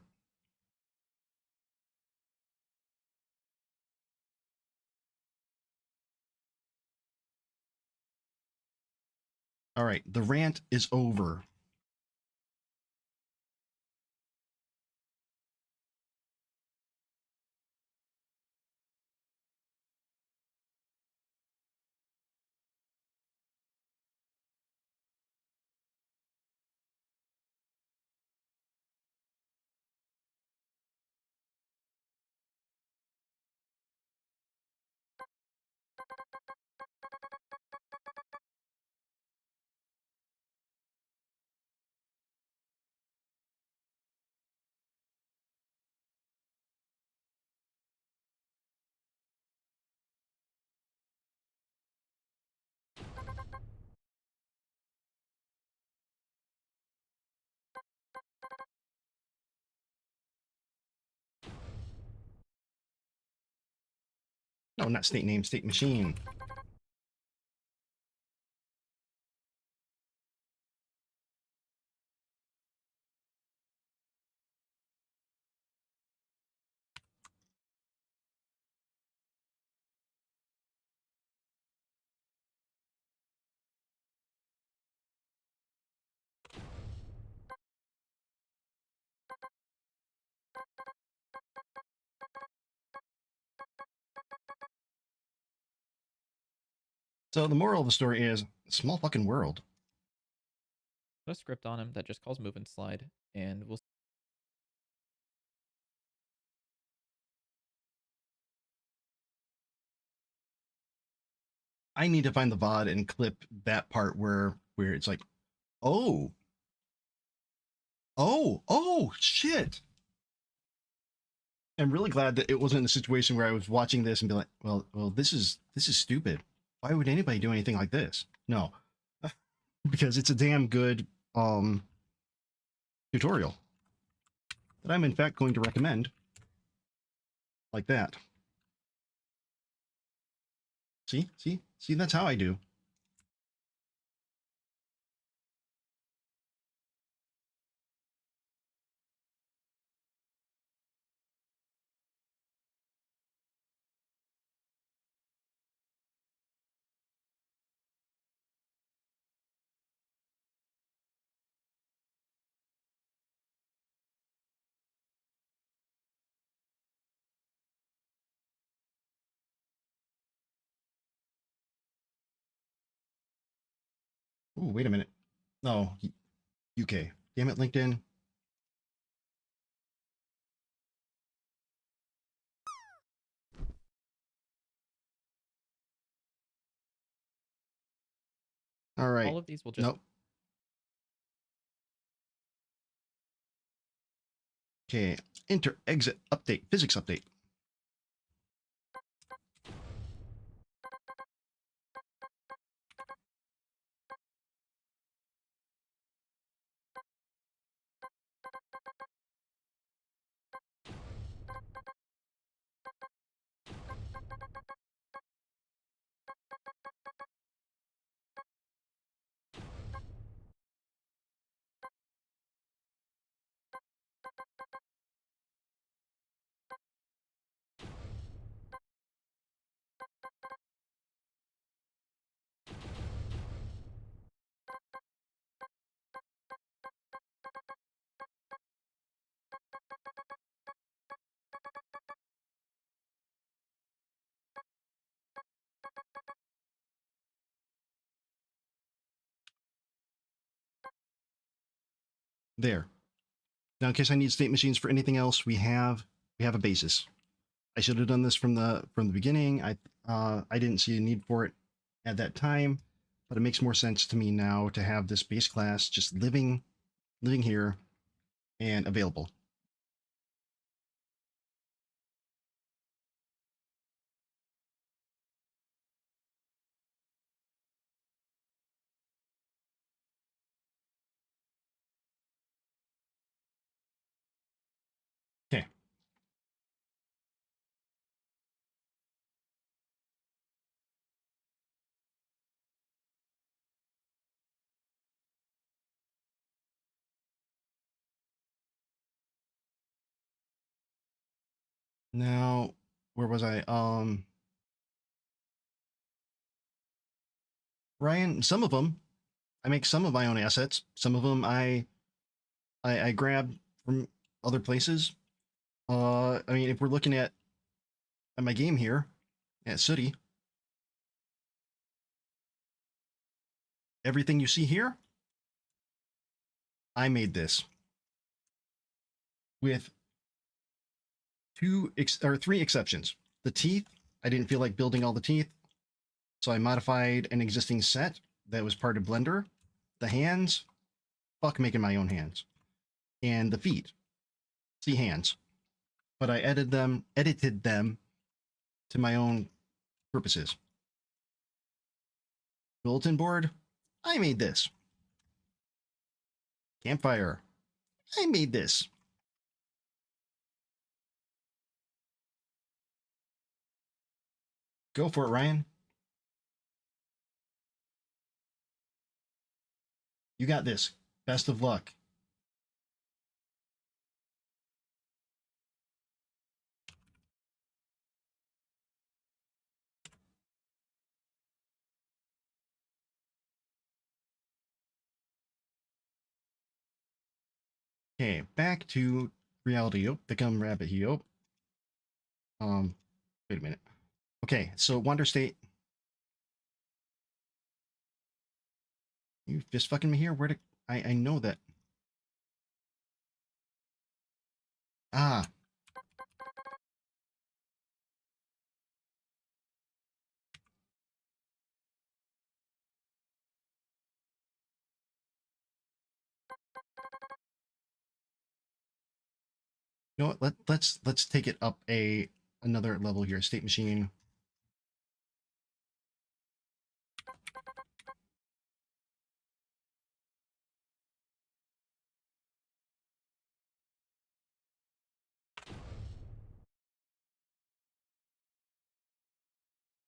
All right, the rant is over. No, not state name, state machine. So the moral of the story is small fucking world. Put a script on him that just calls move and slide, and we'll. I need to find the VOD and clip that part where it's like, oh, shit. I'm really glad that it wasn't a situation where I was watching this and be like, well, this is stupid. Why would anybody do anything like this? No, because it's a damn good tutorial that I'm in fact going to recommend, like that. See, that's how I do. Ooh, wait a minute. No, UK. Damn it, LinkedIn. All right. All of these will just. Nope. Okay. Enter, exit, update, physics update. There. Now, in case I need state machines for anything else, we have a basis. I should have done this from the beginning. I didn't see a need for it at that time, but it makes more sense to me now to have this base class just living here and available. Okay. Now, where was I? Ryan, some of them, I make some of my own assets. Some of them I grab from other places. I mean, if we're looking at my game here, at Sooty, everything you see here, I made this with three exceptions. The teeth, I didn't feel like building all the teeth, so I modified an existing set that was part of Blender. The hands, fuck making my own hands. And the feet, see hands. But I edited them to my own purposes. Bulletin board, I made this. Campfire, I made this. Go for it, Ryan. You got this. Best of luck. Okay, back to reality. Oh, become rabbit here. Wait a minute. Okay, so Wander State. You fist fucking me here? Where to? I know that. Ah. You know what? Let's take it up another level here. State machine.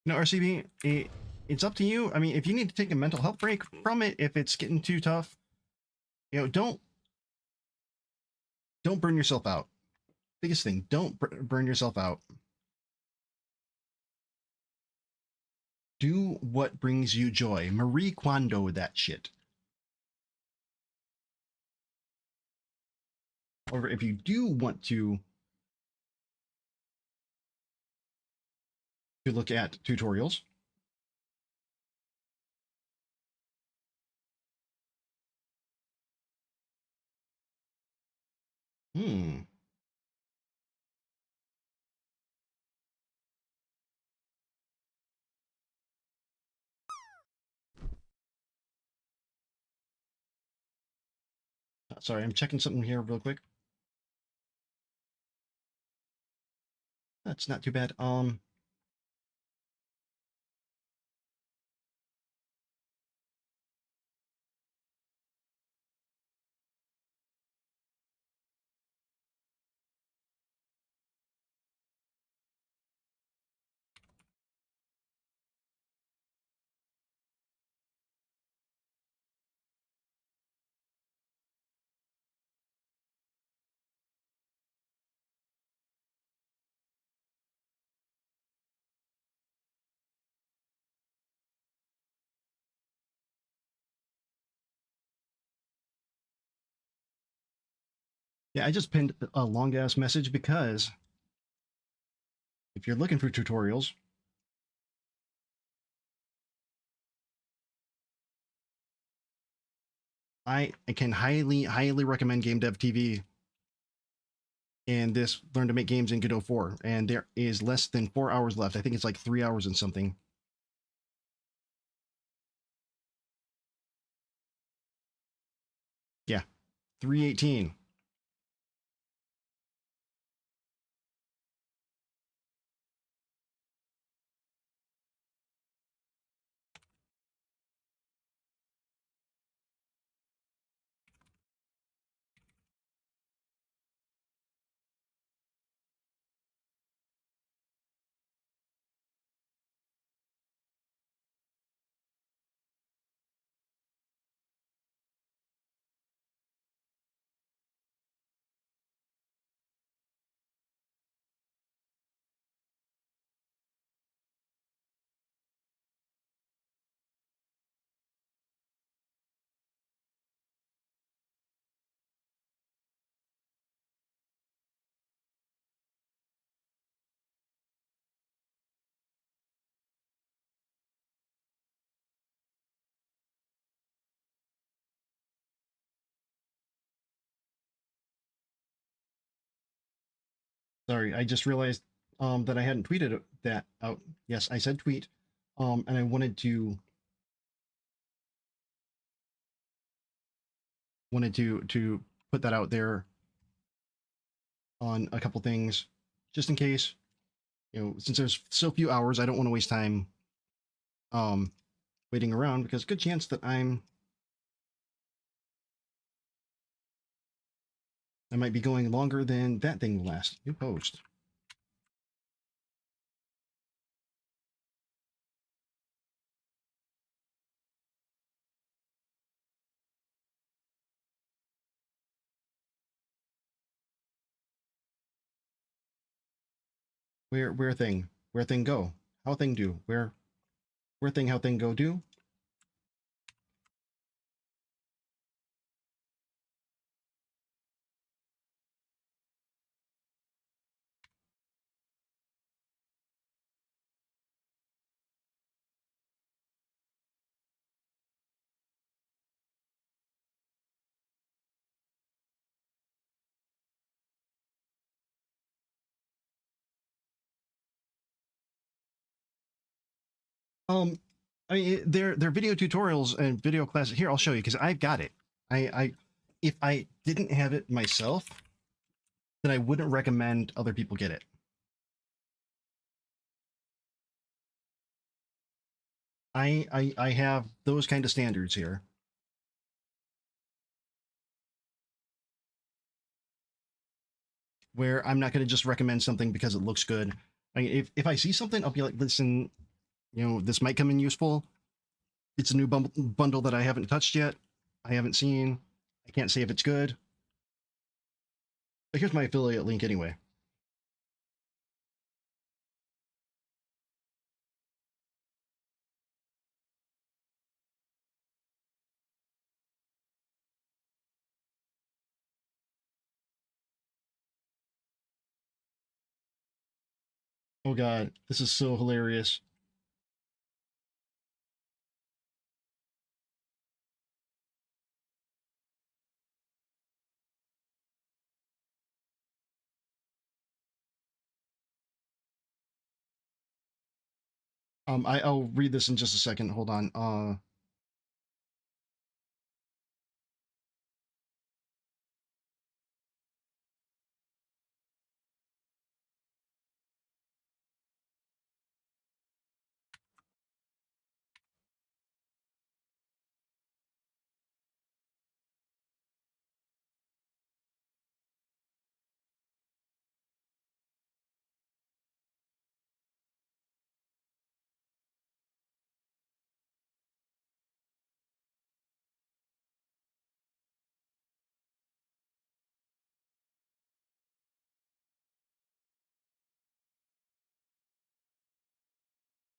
No, RCB, it's up to you. I mean, if you need to take a mental health break from it, if it's getting too tough, don't burn yourself out. Biggest thing, don't burn yourself out. Do what brings you joy. Marie Kondo that shit. Or if you do want to look at tutorials, sorry, I'm checking something here real quick. That's not too bad. Yeah, I just pinned a long ass message because if you're looking for tutorials, I can highly recommend Game Dev TV and this Learn to Make Games in Godot 4. And there is less than 4 hours left. I think it's like 3 hours and something. Yeah, 318. Sorry, I just realized that I hadn't tweeted that out. Yes, I said tweet. And I wanted to put that out there on a couple things, just in case. Since there's so few hours, I don't want to waste time um waiting around because good chance that I might be going longer than that thing will last. New post. Where thing? Where thing go? How thing do? Where thing how thing go do? Um, I mean, they're video tutorials and video classes. Here, I'll show you because I've got it. I if I didn't have it myself, then I wouldn't recommend other people get it. I have those kind of standards here. Where I'm not going to just recommend something because it looks good. I mean, if I see something, I'll be like, listen, this might come in useful. It's a new bundle that I haven't touched yet. I haven't seen. I can't say if it's good. But here's my affiliate link anyway. Oh god, this is so hilarious. I'll read this in just a second. Hold on.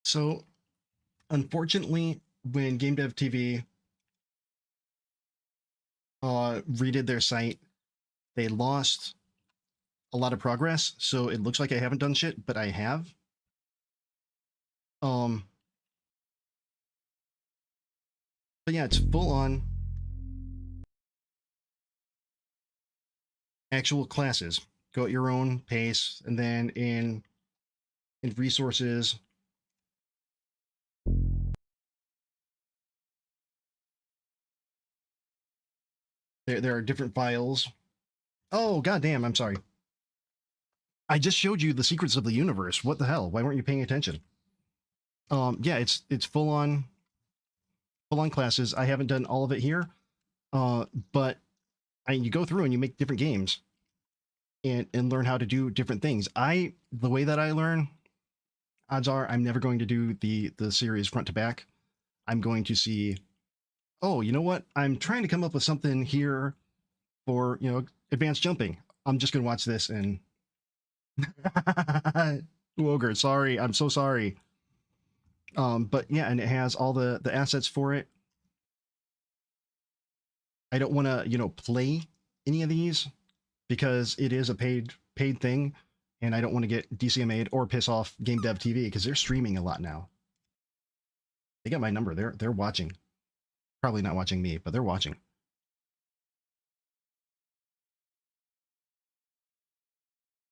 So unfortunately, when Game Dev TV redid their site, they lost a lot of progress. So it looks like I haven't done shit, but I have. Um, but yeah, it's full on actual classes. Go at your own pace, and then in resources, there are different files. Oh goddamn! I'm sorry. I just showed you the secrets of the universe. What the hell? Why weren't you paying attention? Yeah, it's full on classes. I haven't done all of it here, but you go through and you make different games and learn how to do different things. The way that I learn, odds are I'm never going to do the series front to back. I'm going to see, oh, you know what? I'm trying to come up with something here for, advanced jumping. I'm just gonna watch this and Ooh, ogre, sorry, I'm so sorry. But yeah, and it has all the assets for it. I don't want to, play any of these because it is a paid thing, and I don't want to get DCMA'd or piss off Game Dev TV because they're streaming a lot now. They got my number. They're watching. Probably not watching me, but they're watching.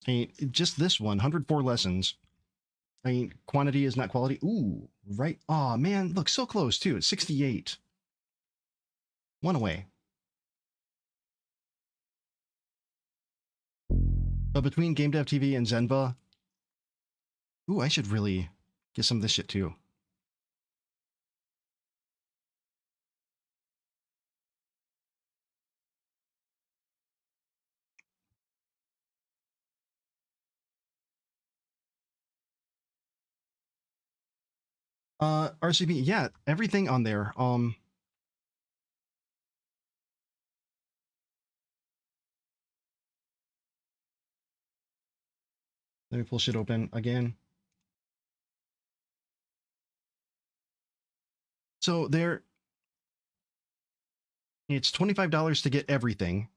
I mean, just this one, 104 lessons. I mean, quantity is not quality. Ooh, right. Oh man, look, so close too. It's 68. One away. But between Game Dev TV and Zenva, ooh, I should really get some of this shit too. RCB, yeah, everything on there. Let me pull shit open again. So it's $25 to get everything.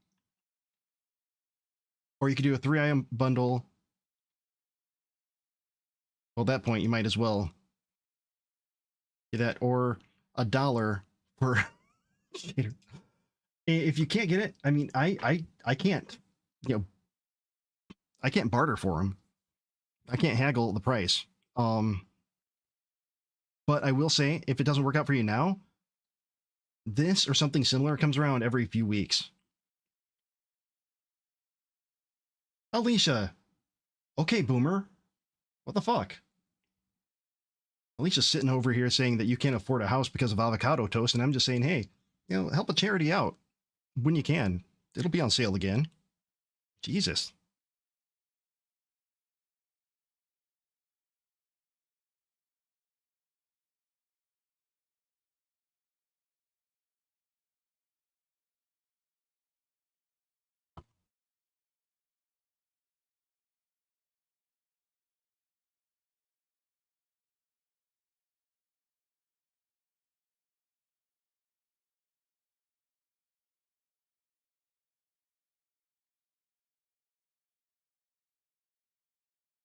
Or you could do a 3 item bundle. Well, at that point, you might as well do that. Or $1 for shader. If you can't get it, I mean, I can't, I can't barter for them. I can't haggle the price. But I will say, if it doesn't work out for you now, this or something similar comes around every few weeks. Alicia. Okay, boomer. What the fuck? Alicia's sitting over here saying that you can't afford a house because of avocado toast, and I'm just saying, hey, help a charity out when you can. It'll be on sale again. Jesus.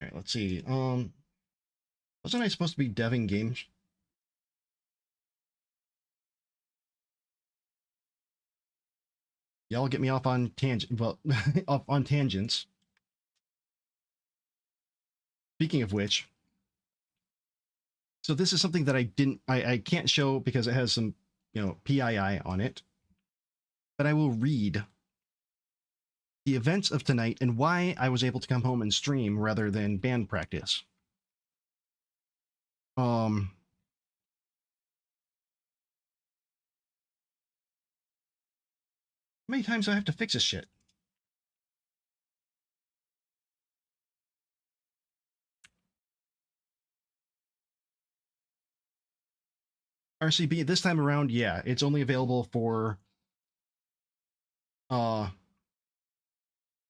All right, let's see. Wasn't I supposed to be deving games? Y'all get me off on off on tangents. Speaking of which, so this is something that I can't show because it has some, PII on it. But I will read the events of tonight and why I was able to come home and stream rather than band practice. How many times do I have to fix this shit? RCB this time around, yeah, it's only available for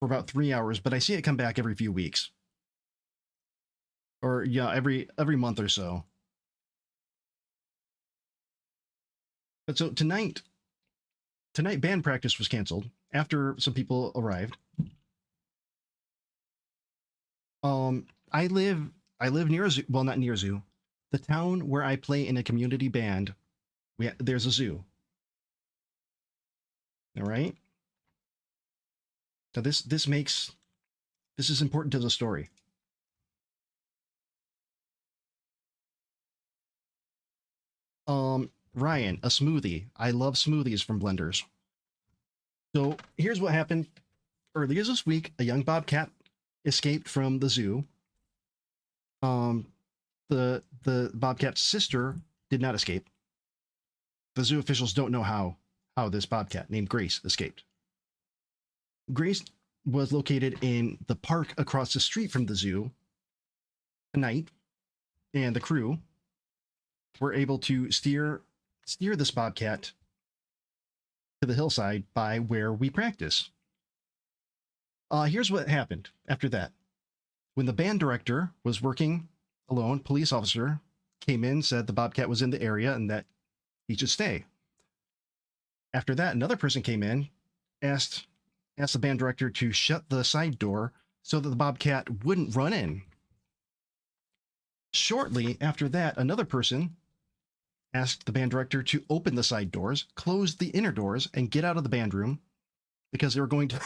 about 3 hours, but I see it come back every few weeks. Or yeah, every month or so. But so tonight band practice was canceled after some people arrived. I live near a zoo. Well, not near a zoo. The town where I play in a community band, there's a zoo. All right. So this is important to the story. Ryan, a smoothie. I love smoothies from blenders. So here's what happened. Earlier this week, a young bobcat escaped from the zoo. The bobcat's sister did not escape. The zoo officials don't know how this bobcat named Grace escaped. Grace was located in the park across the street from the zoo tonight, and the crew were able to steer this bobcat to the hillside by where we practice. Here's what happened after that. When the band director was working alone, police officer came in, said the bobcat was in the area and that he should stay. After that, another person came in, asked the band director to shut the side door so that the bobcat wouldn't run in. Shortly after that, another person asked the band director to open the side doors, close the inner doors, and get out of the band room because they were going to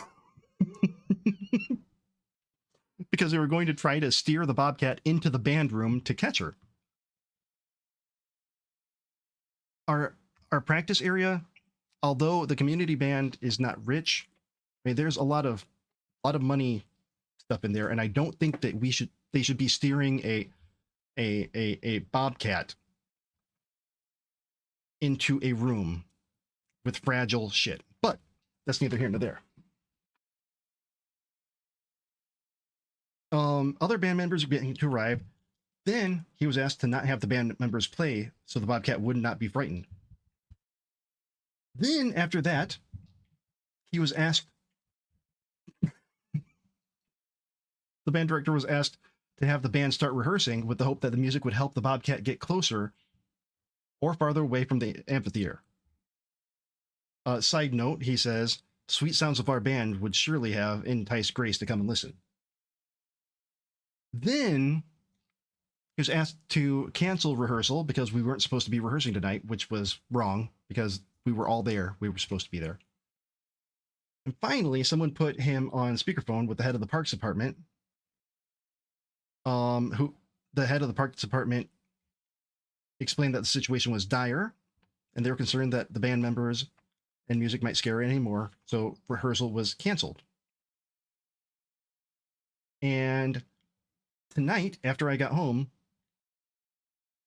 because they were going to try to steer the bobcat into the band room to catch her. Our practice area, although the community band is not rich, I mean, there's a lot of money stuff in there, and I don't think that they should be steering a bobcat into a room with fragile shit. But that's neither here nor there. Other band members were getting to arrive. Then he was asked to not have the band members play so the bobcat would not be frightened. Then after that, he was asked, the band director was asked to have the band start rehearsing with the hope that the music would help the bobcat get closer or farther away from the amphitheater. Side note, he says, sweet sounds of our band would surely have enticed Grace to come and listen. Then he was asked to cancel rehearsal because we weren't supposed to be rehearsing tonight, which was wrong because we were all there. We were supposed to be there. And finally, someone put him on speakerphone with the head of the parks department, who the head of the parks department explained that the situation was dire and they were concerned that the band members and music might scare anymore, so rehearsal was canceled. And tonight, after I got home,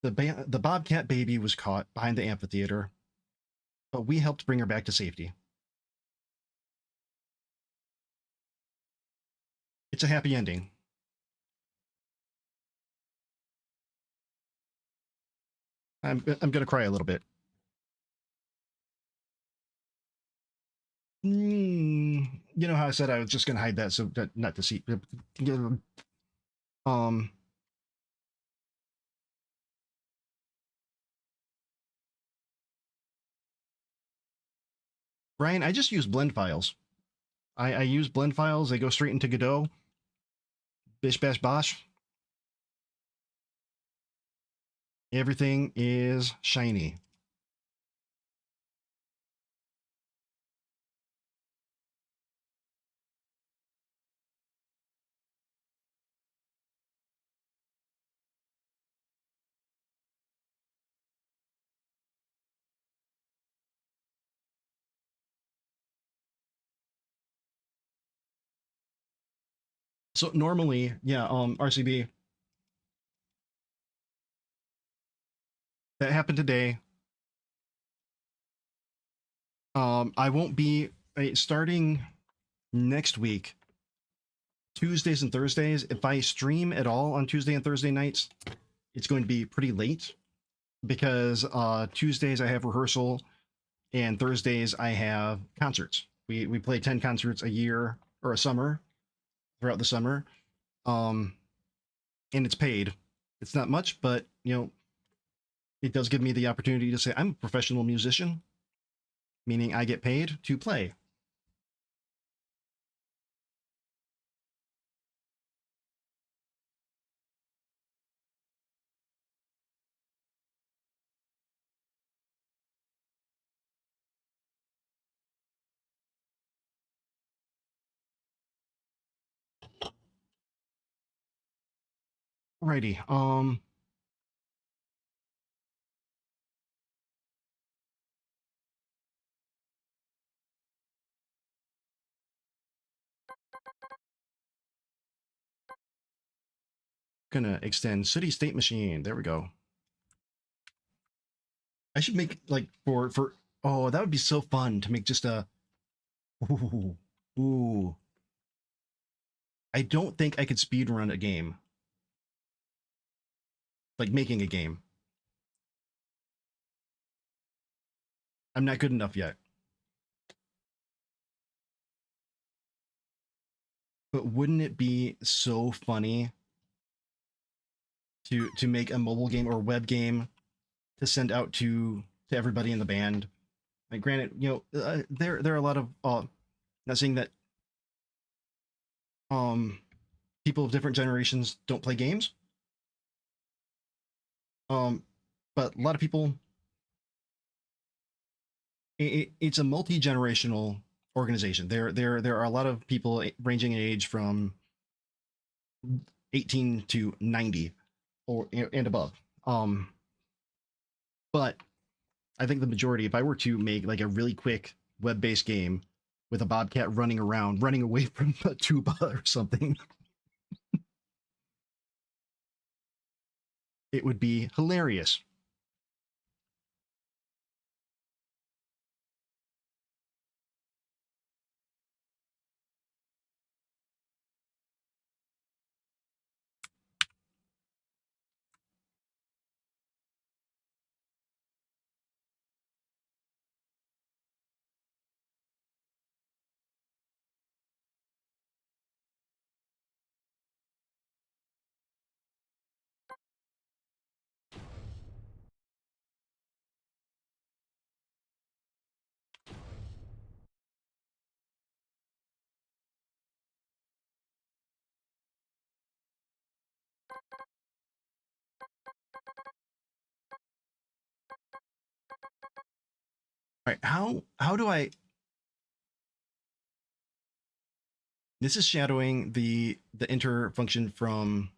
the bobcat baby was caught behind the amphitheater, but we helped bring her back to safety. It's a happy ending. I'm gonna cry a little bit. You know how I said I was just gonna hide that, so that not to see. Um, Brian, I just use blend files. I use blend files. They go straight into Godot. Bish bash bosh. Everything is shiny. So normally, yeah, RCB, that happened today. I won't be starting next week, Tuesdays and Thursdays. If I stream at all on Tuesday and Thursday nights, it's going to be pretty late because Tuesdays I have rehearsal and Thursdays I have concerts. We play 10 concerts a year or a summer throughout the summer. And it's paid. It's not much, but you know, it does give me the opportunity to say I'm a professional musician, meaning I get paid to play. Righty. Gonna extend city state machine. There we go. I should make like for oh, that would be so fun to make just a ooh, ooh. I don't think I could speed run a game. Like making a game. I'm not good enough yet. But wouldn't it be so funny to make a mobile game or web game to send out to everybody in the band? Like, granted, there are a lot of not saying that people of different generations don't play games, but a lot of people. It's a multi-generational organization. There are a lot of people ranging in age from 18 to 90 or and above. But I think the majority, if I were to make like a really quick web-based game with a bobcat running around, running away from a tuba or something, it would be hilarious. All right, how do I? This is shadowing the enter function from,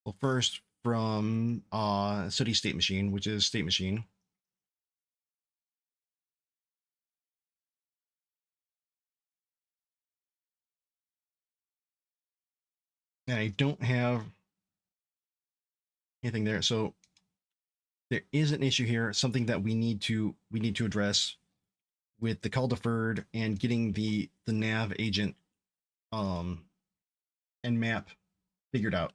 well, first from city state machine, which is state machine. And I don't have anything there. So there is an issue here, something that we need to address with the call deferred and getting the nav agent um and map figured out.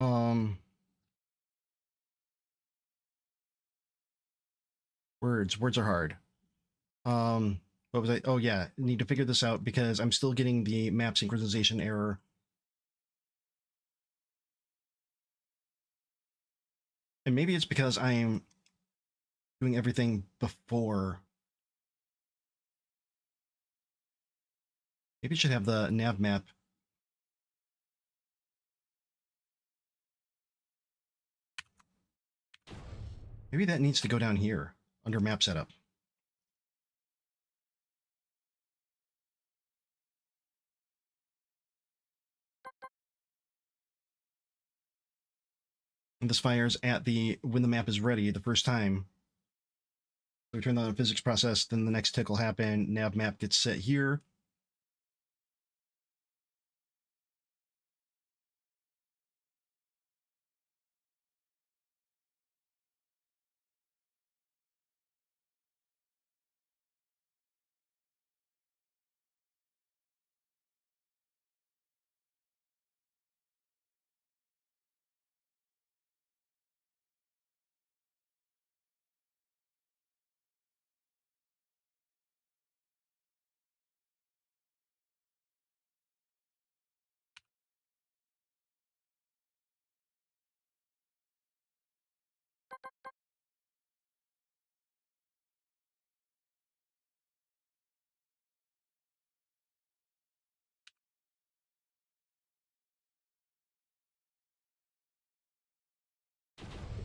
Um words are hard. What was I? Oh yeah, need to figure this out because I'm still getting the map synchronization error. And maybe it's because I'm doing everything before. Maybe it should have the nav map. Maybe that needs to go down here under map setup. And this fires at the when the map is ready the first time. So we turn on the physics process, then the next tick will happen. Nav map gets set here.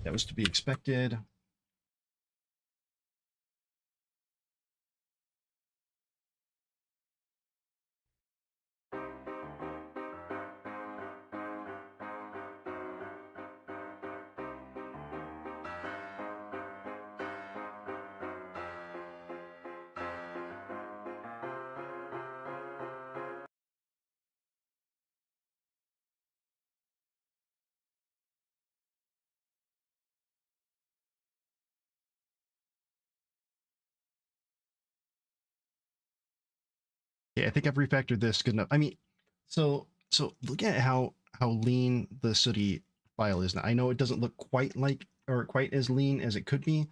That was to be expected. Yeah, I think I've refactored this good enough. I mean, so look at how lean the sooty file is now. I know it doesn't look quite like or quite as lean as it could be,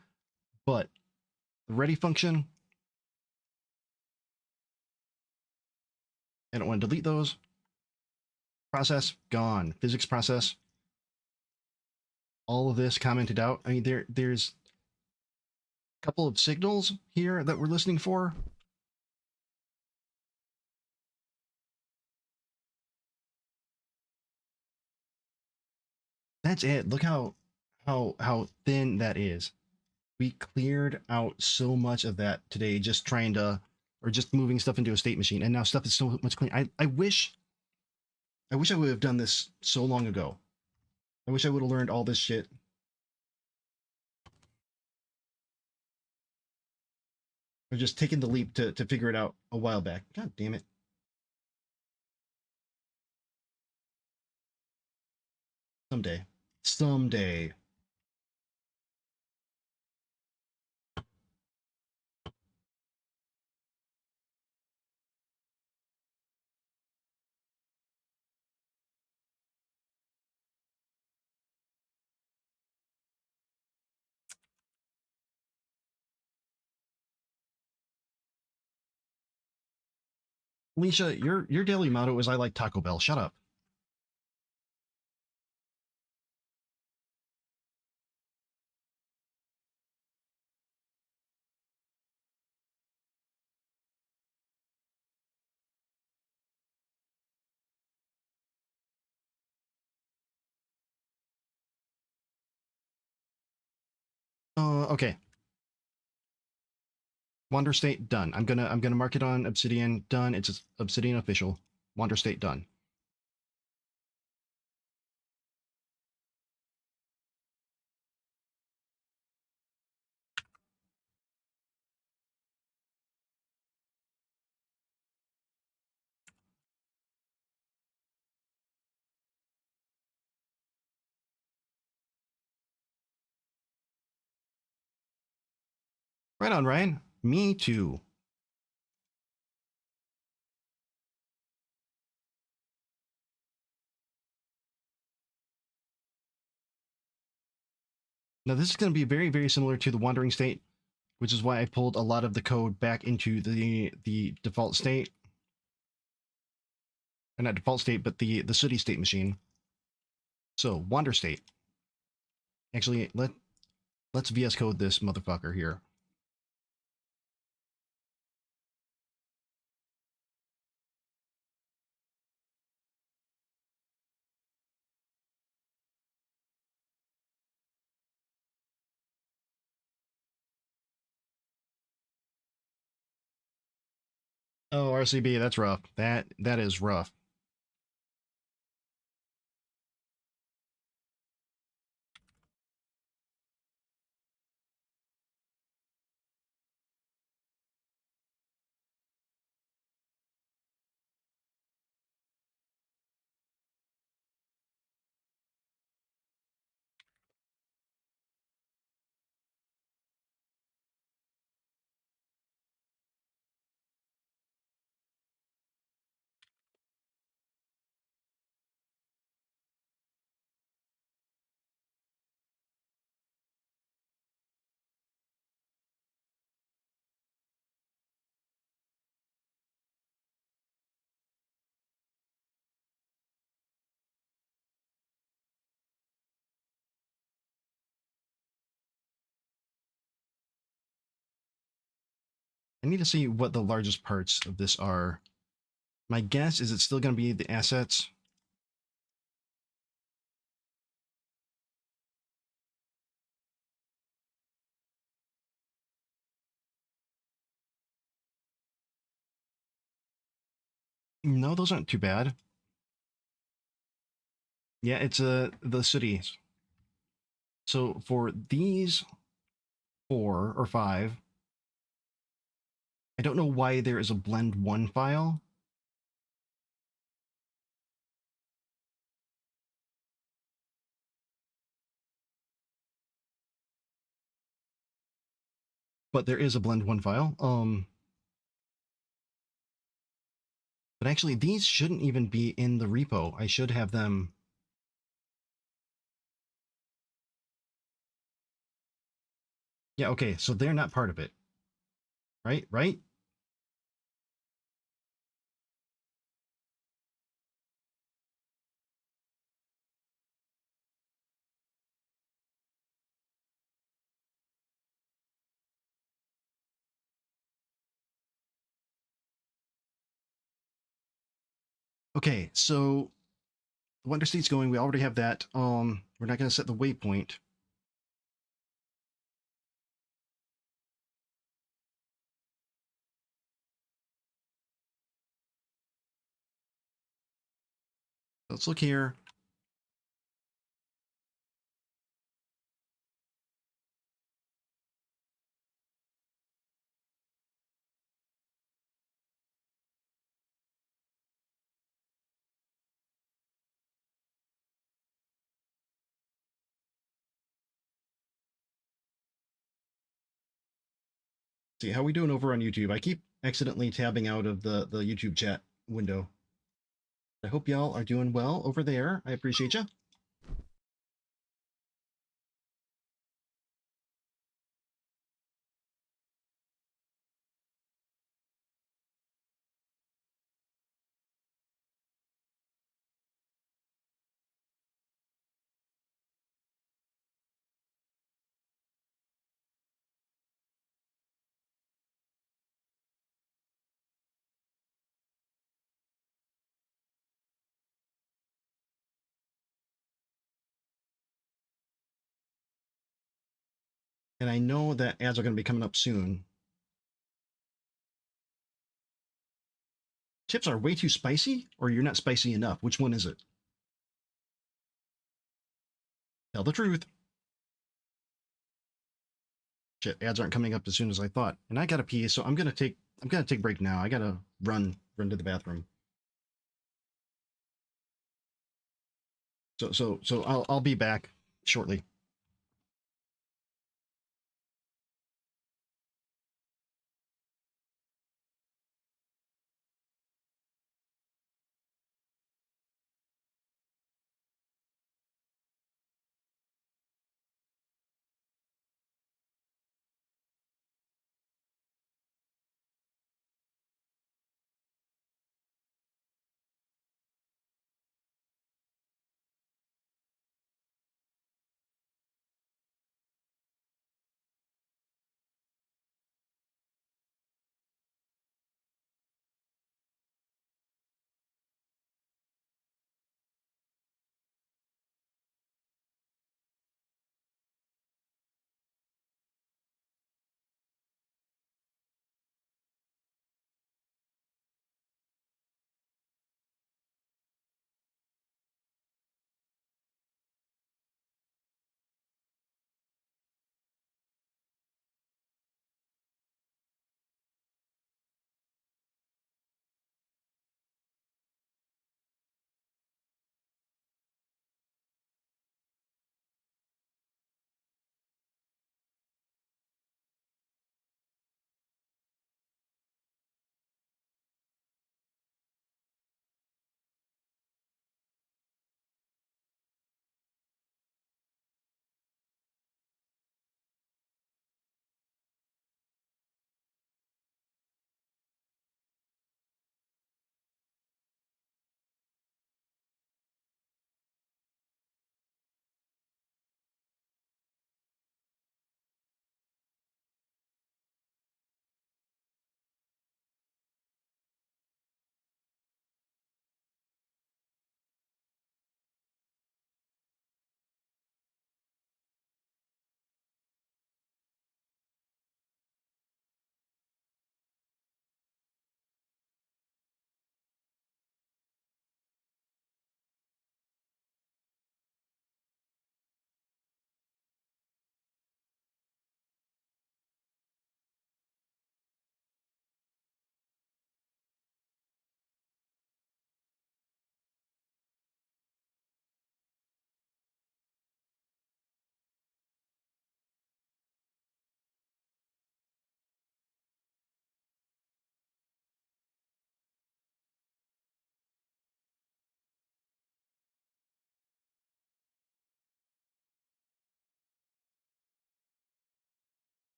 but the ready function, I don't want to delete those. Process gone. Physics process. All of this commented out. I mean, there's a couple of signals here that we're listening for. That's it. Look how thin that is. We cleared out so much of that today just trying to or just moving stuff into a state machine, and now stuff is so much cleaner. I wish I would have done this so long ago. I wish I would have learned all this shit. Or just taken the leap to figure it out a while back. God damn it. Someday. Someday. Alicia, your daily motto is I like Taco Bell. Shut up. Okay. Wander state done. I'm gonna mark it on Obsidian done. It's Obsidian official. Wander state done. Right on, Ryan. Me too. Now this is going to be very, very similar to the wandering state, which is why I pulled a lot of the code back into the default state. Or not default state, but the city state machine. So wander state. Actually, let's VS Code this motherfucker here. Oh, RCB, that's rough. That is rough. I need to see what the largest parts of this are. My guess is it's still going to be the assets. No, those aren't too bad. Yeah, it's the cities. So for these 4 or 5, I don't know why there is a blend 1 file. But there is a blend 1 file. But actually these shouldn't even be in the repo. I should have them. Yeah, okay, so they're not part of it. Right? Right? Okay, so the Wonder State's going. We already have that. We're not going to set the waypoint. Let's look here. See, how we doing over on YouTube? I keep accidentally tabbing out of the YouTube chat window. I hope y'all are doing well over there. I appreciate you. And I know that ads are going to be coming up soon. Chips are way too spicy, or you're not spicy enough. Which one is it? Tell the truth. Shit, ads aren't coming up as soon as I thought. And I gotta pee, so I'm gonna take a break now. I gotta run to the bathroom. So I'll be back shortly.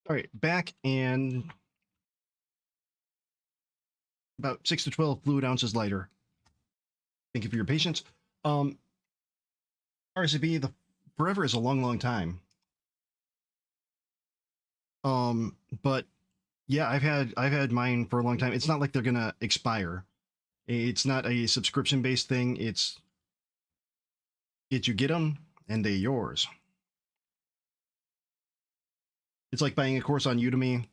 All right, back and about 6 to 12 fluid ounces lighter. Thank you for your patience. Um, RCB, the forever is a long, long time. But yeah, I've had mine for a long time. It's not like they're gonna expire. It's not a subscription based thing. It's you get them and they're yours. It's like buying a course on Udemy.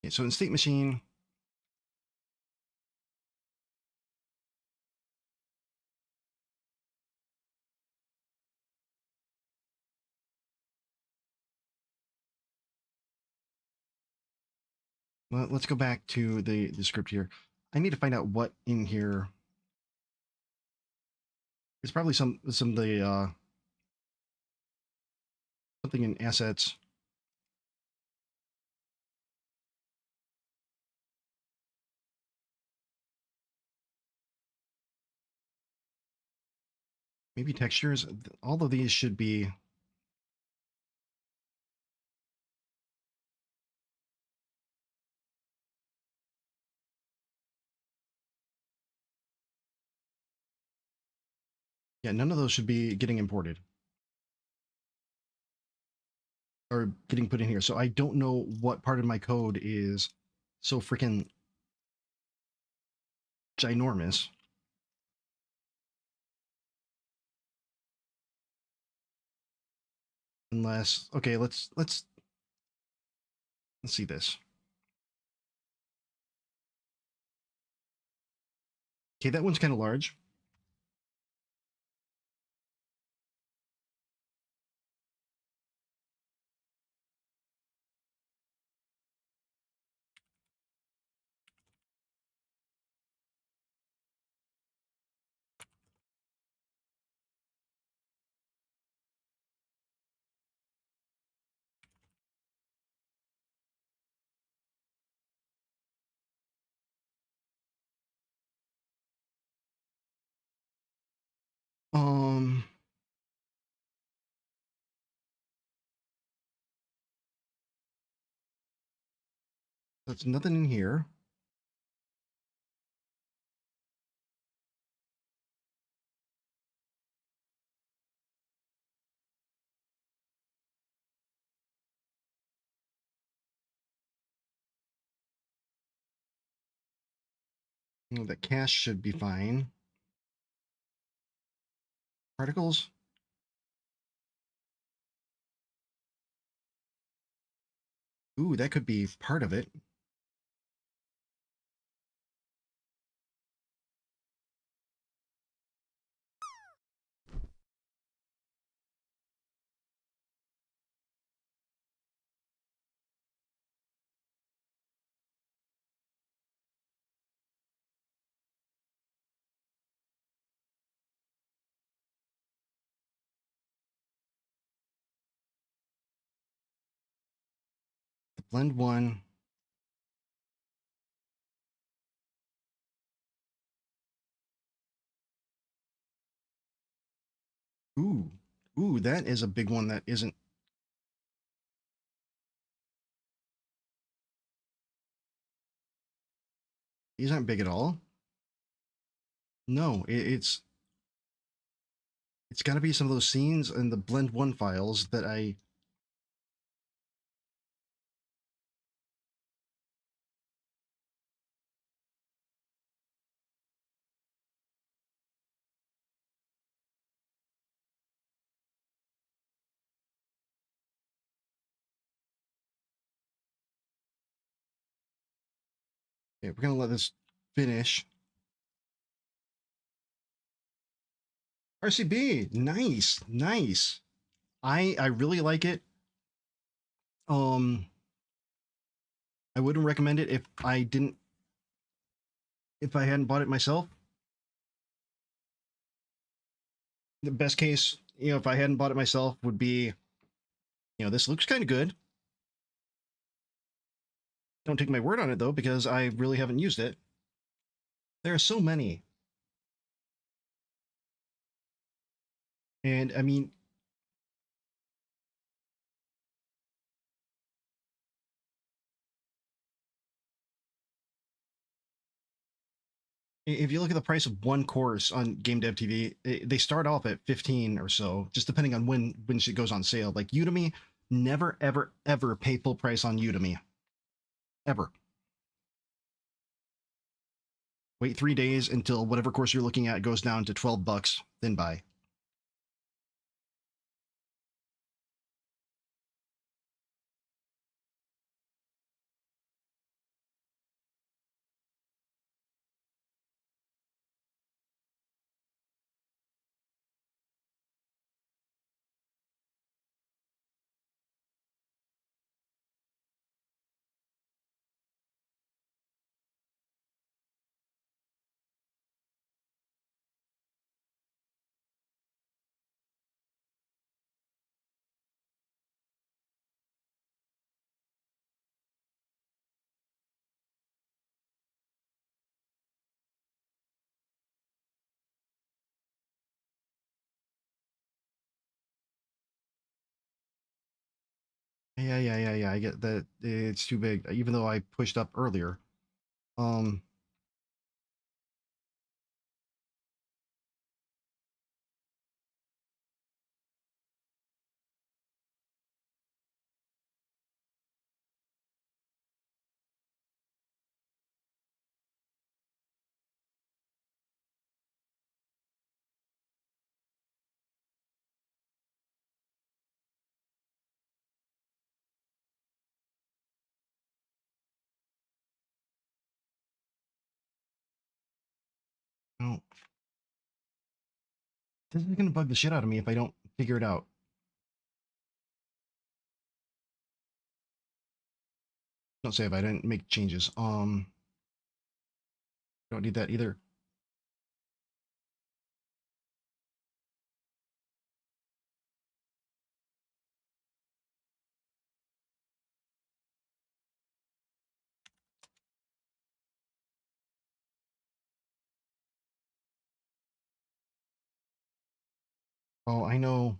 Okay, so in State Machine, well, let's go back to the script here. I need to find out what in here. It's probably some of the something in assets. Maybe textures. All of these should be. Yeah, none of those should be getting imported or getting put in here. So I don't know what part of my code is so freaking ginormous. Unless, okay, let's see this. Okay, that one's kind of large. Um, that's nothing in here. The cache should be fine. Particles. Ooh, that could be part of it. The blend one. Ooh, ooh, that is a big one that isn't. These aren't big at all. No, it's got to be some of those scenes in the blend one files that I. Yeah, we're gonna let this finish. RCB, nice, nice. I really like it. Um, I wouldn't recommend it if I hadn't bought it myself. The best case you know, if I hadn't bought it myself, would be, you know, this looks kind of good. Don't take my word on it though, because I really haven't used it. There are so many. And I mean, if you look at the price of one course on Game Dev TV, they start off at 15 or so, just depending on when shit goes on sale. Like Udemy, never ever ever pay full price on Udemy, ever. Wait 3 days until whatever course you're looking at goes down to $12, then buy. Yeah. I get that it's too big, even though I pushed up earlier. Um, no, this is gonna bug the shit out of me if I don't figure it out. Don't say if I didn't make changes. Don't need that either. Oh, I know.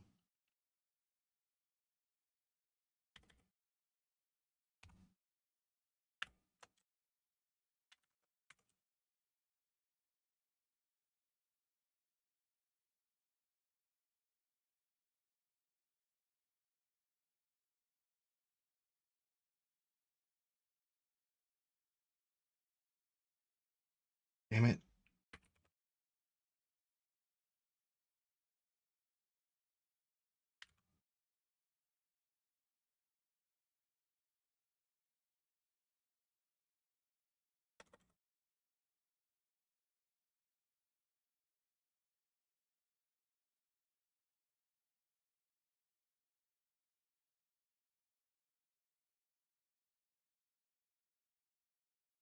Damn it.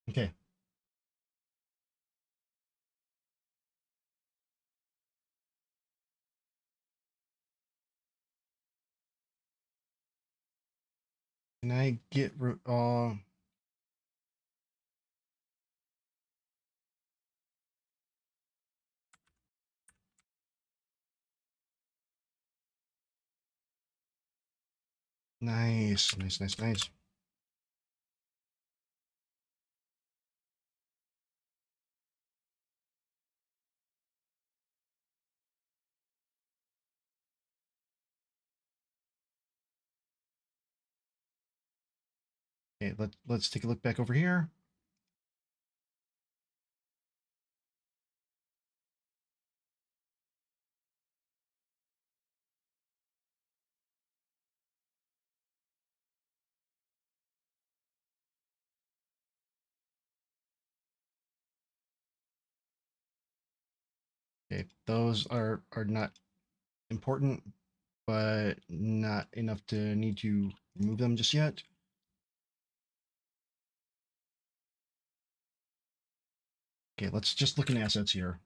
Okay. Can I get nice. Okay, let's take a look back over here. Okay, those are not important, but not enough to need to remove them just yet. Okay, let's just look in assets here.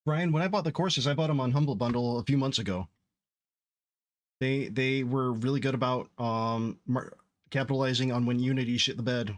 Brian, when I bought the courses, I bought them on Humble Bundle a few months ago. They were really good about capitalizing on when Unity shit the bed.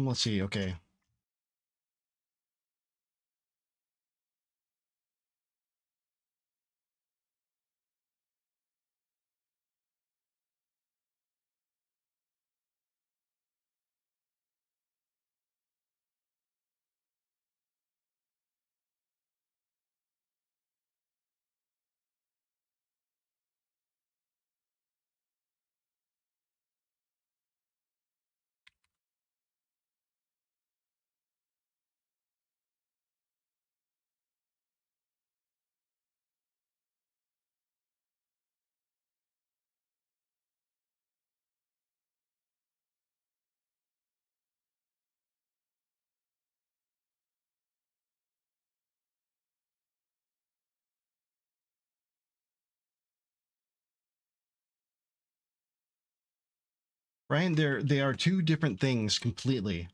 Let's see. Okay. Brian, they are two different things completely.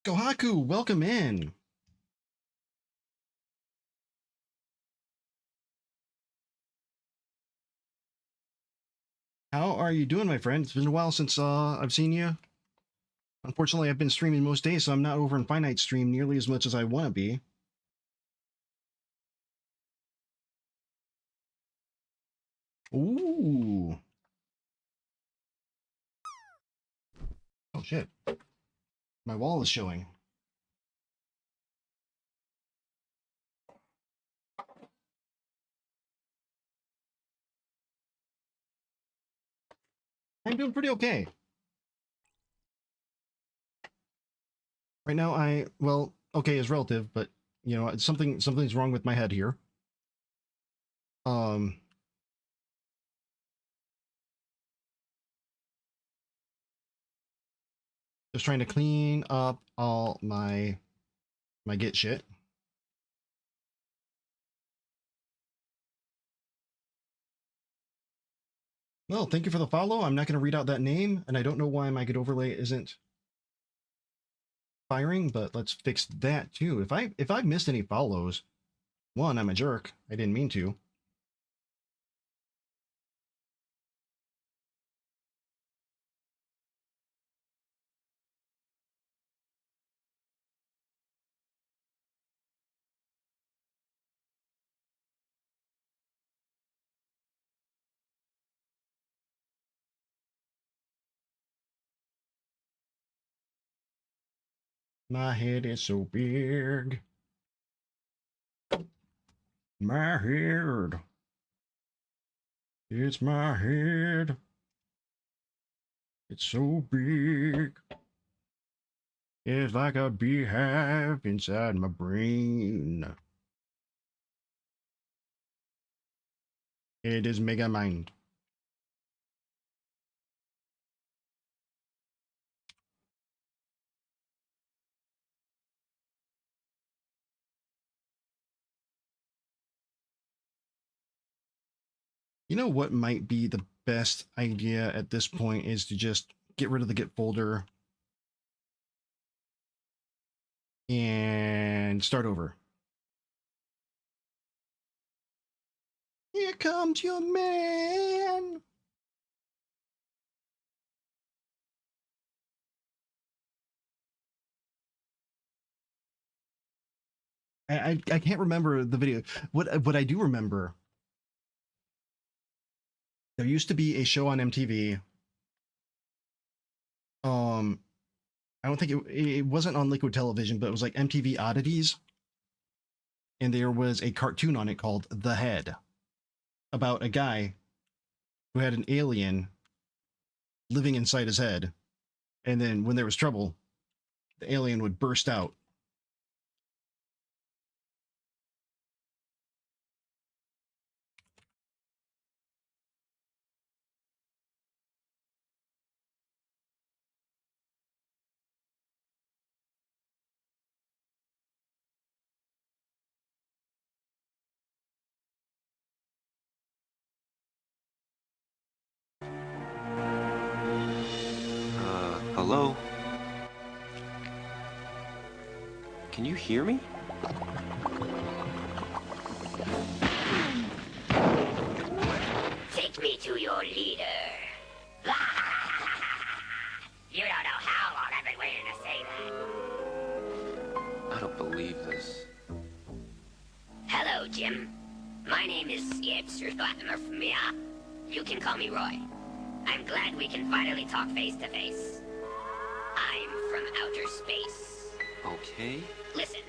Gohaku, welcome in. How are you doing, my friend? It's been a while since I've seen you. Unfortunately, I've been streaming most days, so I'm not over in Finite stream nearly as much as I want to be. Ooh. Oh shit. My wall is showing. I'm doing pretty okay. Right now well, okay is relative, but you know, something's wrong with my head here. Um just trying to clean up all my git shit. Well, thank you for the follow. I'm not going to read out that name, and I don't know why my git overlay isn't firing, but let's fix that too. If I've missed any follows, one, I'm a jerk. I didn't mean to. My head is so big. My head. It's my head. It's so big. It's like a beehive inside my brain. It is mega mind. You know what might be the best idea at this point is to just get rid of the Git folder and start over. Here comes your man. I can't remember the video. What I do remember There used to be a show on MTV. I don't think it wasn't on Liquid Television, but it was like MTV Oddities, and there was a cartoon on it called The Head, about a guy who had an alien living inside his head, and then when there was trouble, the alien would burst out. Hello? Can you hear me? Take me to your leader. You don't know how long I've been waiting to say that. I don't believe this. Hello, Jim. My name is Mia. You can call me Roy. I'm glad we can finally talk face to face. I'm from outer space. Okay. Listen,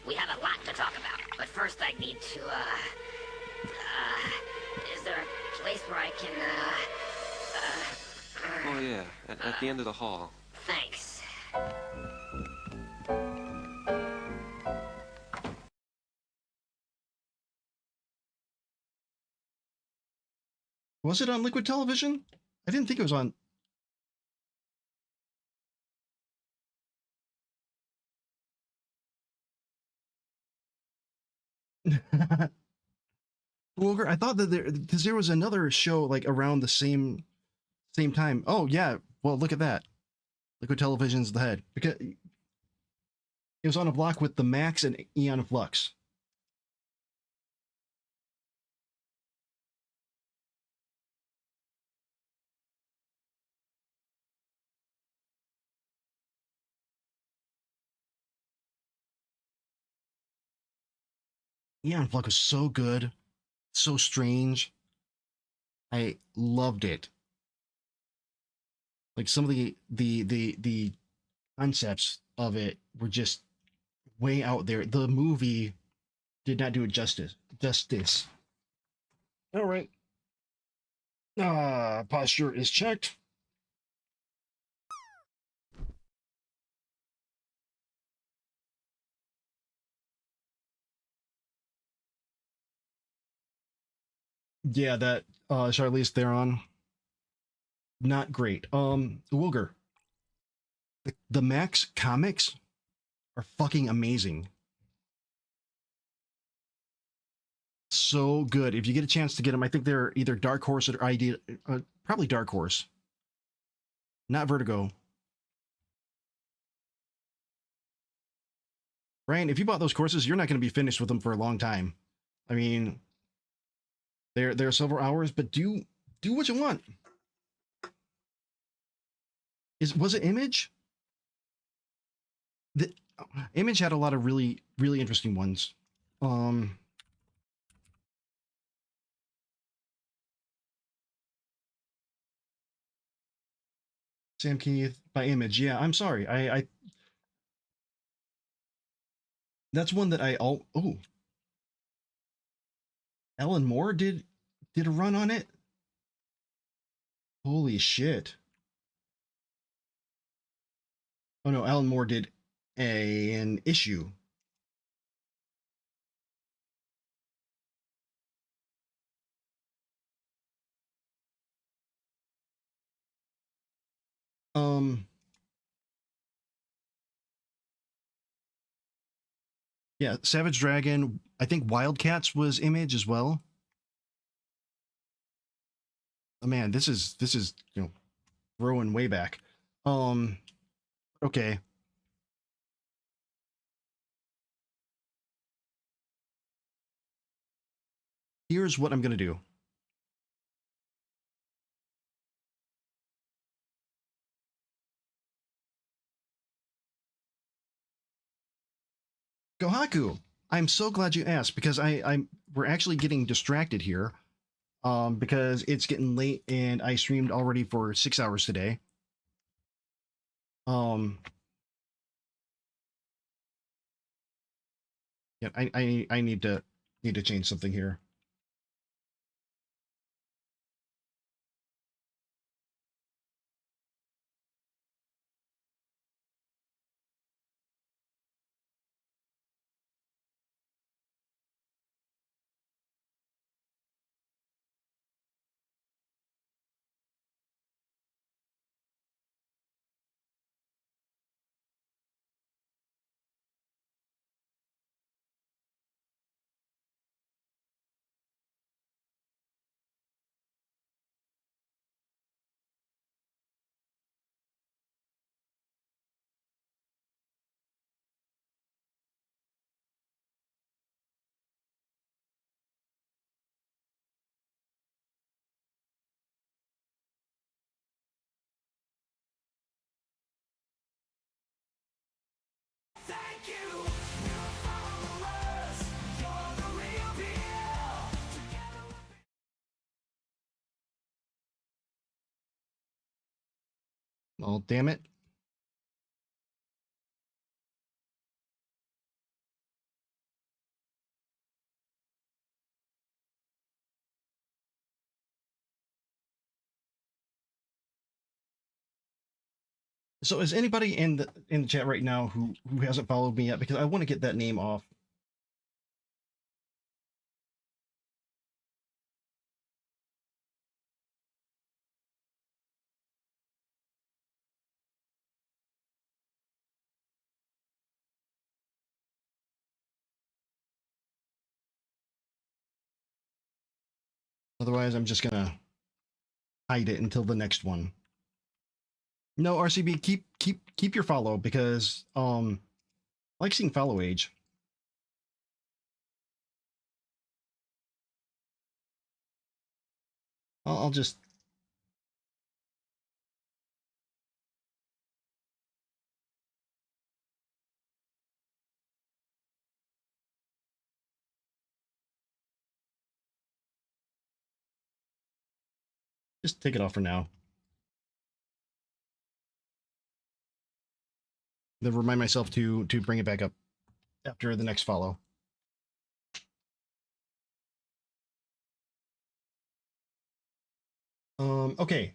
we have a lot to talk about, but first I need to, is there a place where I can, Oh yeah, at the end of the hall. Thanks. Was it on Liquid Television? I didn't think it was on. Wilger, I thought that because there was another show like around the same time. Oh yeah, well look at that. Liquid Television's The Head, because it was on a block with the Max and Eon Flux. Eon Flux was so good, so strange. I loved it. Like some of the concepts of it were just way out there. The movie did not do it justice. Justice. All right. Posture is checked. Yeah, that Charlize Theron, not great. Wilger, the Max comics are fucking amazing. So good. If you get a chance to get them, I think they're either Dark Horse or ID, probably Dark Horse, not Vertigo. Ryan, if you bought those courses, you're not going to be finished with them for a long time. I mean, they're several hours, but do what you want. Was it Image? The Image had a lot of really interesting ones. Sam Keith by Image. Yeah, I'm sorry. I that's one that I oh Ellen Moore did a run on it. Holy shit. Oh no, Alan Moore did an issue. Um yeah, Savage Dragon, I think Wildcats was Image as well. Oh man, this is throwing way back. Okay. Here's what I'm going to do. Gohaku, I'm so glad you asked because we're actually getting distracted here. because it's getting late and I streamed already for 6 hours today. Yeah, I need to change something here. Oh, damn it. So is anybody in the chat right now who hasn't followed me yet? Because I want to get that name off. Otherwise, I'm just gonna hide it until the next one. No, RCB, keep your follow because I like seeing follow age. I'll just take it off for now. Then remind myself to bring it back up after the next follow. Okay.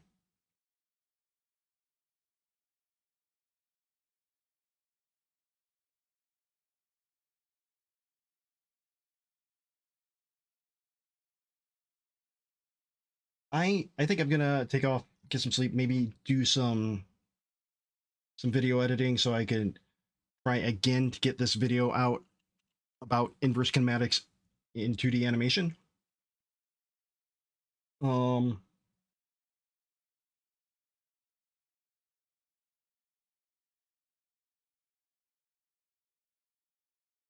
I think I'm gonna take off, get some sleep, maybe do some video editing so I can try again to get this video out about inverse kinematics in 2D animation. So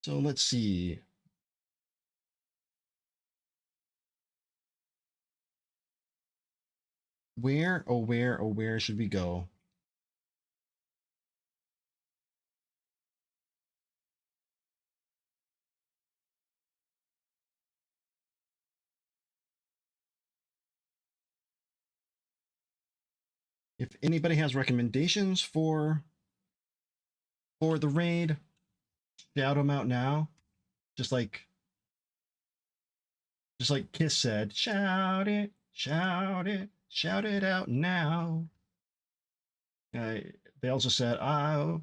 let's see. Where should we go? If anybody has recommendations for the raid, shout them out now. Just like Kiss said, shout it, shout it, shout it out now. They also said, I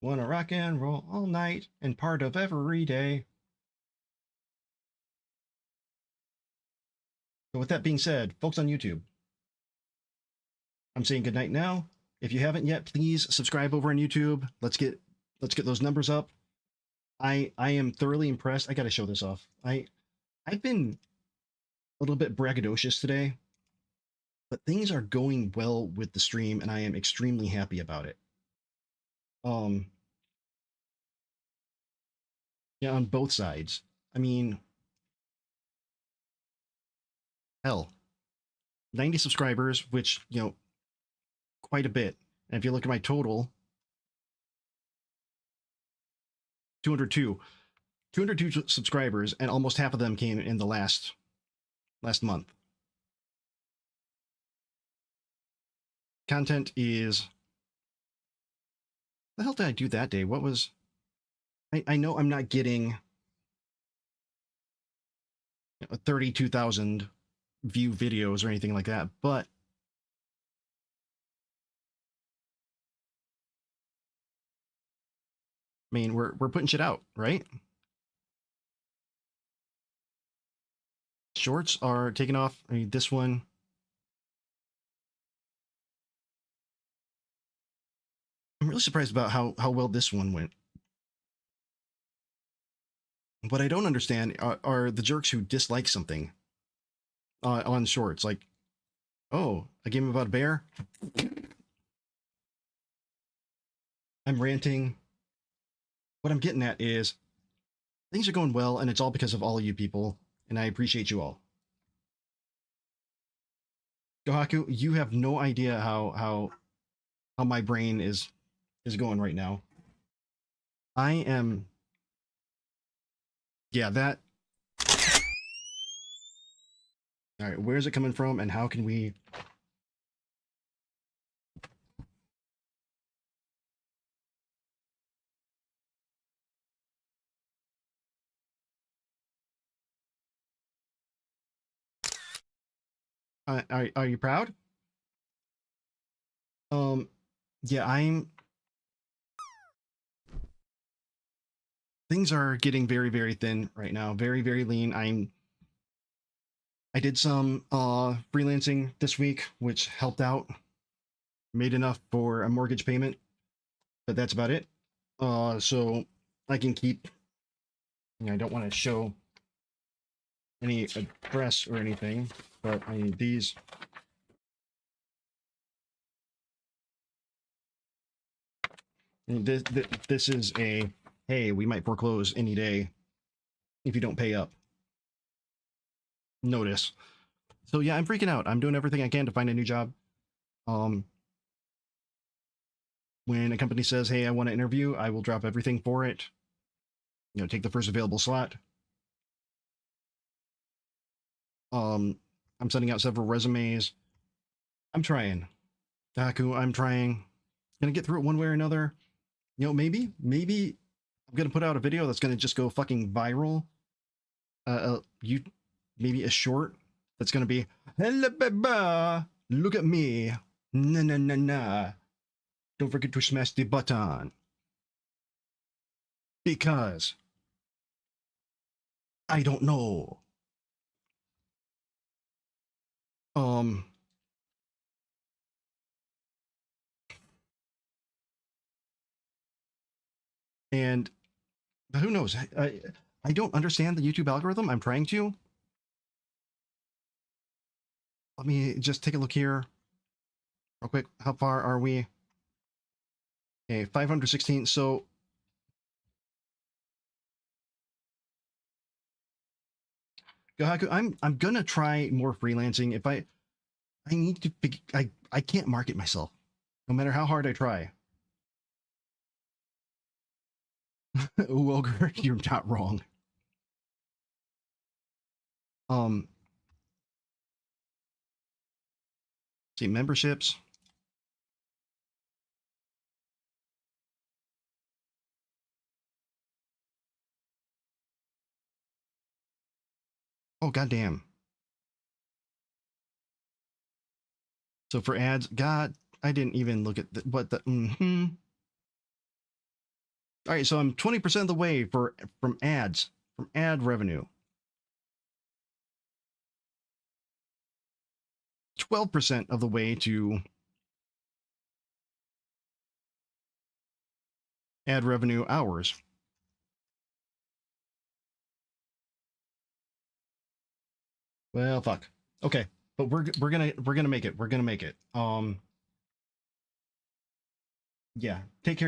want to rock and roll all night and part of every day. So with that being said, folks on YouTube, I'm saying goodnight now. If you haven't yet, please subscribe over on YouTube. Let's get those numbers up. I am thoroughly impressed. I got to show this off. I've been a little bit braggadocious today, but things are going well with the stream, and I am extremely happy about it. Yeah, on both sides. I mean, hell, 90 subscribers, which, you know, quite a bit. And if you look at my total, 202 subscribers, and almost half of them came in the last last month. Content is... The hell did I do that day? What was... I know I'm not getting 32,000 view videos or anything like that, but I mean, we're putting shit out, right? Shorts are taking off. I mean, this one... I'm really surprised about how well this one went. What I don't understand are the jerks who dislike something on shorts. Like, oh, a game about a bear? I'm ranting. What I'm getting at is things are going well, and it's all because of all of you people, and I appreciate you all. Gohaku, you have no idea how my brain is going right now. I am... Yeah, that... All right, where's it coming from, and how can we... Are you proud? Yeah, things are getting very, very thin right now. Very, very lean. I did some freelancing this week, which helped out. Made enough for a mortgage payment, but that's about it. So I can keep... I don't want to show any address or anything, but I need these. This is a, hey, we might foreclose any day if you don't pay up notice. So yeah, I'm freaking out. I'm doing everything I can to find a new job. When a company says, hey, I want to interview, I will drop everything for it. You know, take the first available slot. I'm sending out several resumes. I'm trying. Daku, I'm trying. Gonna get through it one way or another. You know, maybe I'm gonna put out a video that's gonna just go fucking viral. Maybe a short that's gonna be, hello, baba, look at me, na na na na. Don't forget to smash the button. Because I don't know. And who knows? I don't understand the YouTube algorithm. I'm trying to. Let me just take a look here real quick. How far are we? Okay, 516. So Gohaku, I'm gonna try more freelancing. If I need to I can't market myself, no matter how hard I try. Wilger, you're not wrong. See, memberships. Oh, goddamn. So for ads, God, I didn't even look at what the, All right, so I'm 20% of the way from ads, from ad revenue. 12% of the way to ad revenue hours. Well, fuck. Okay, but we're gonna make it. We're gonna make it. Yeah. Take care.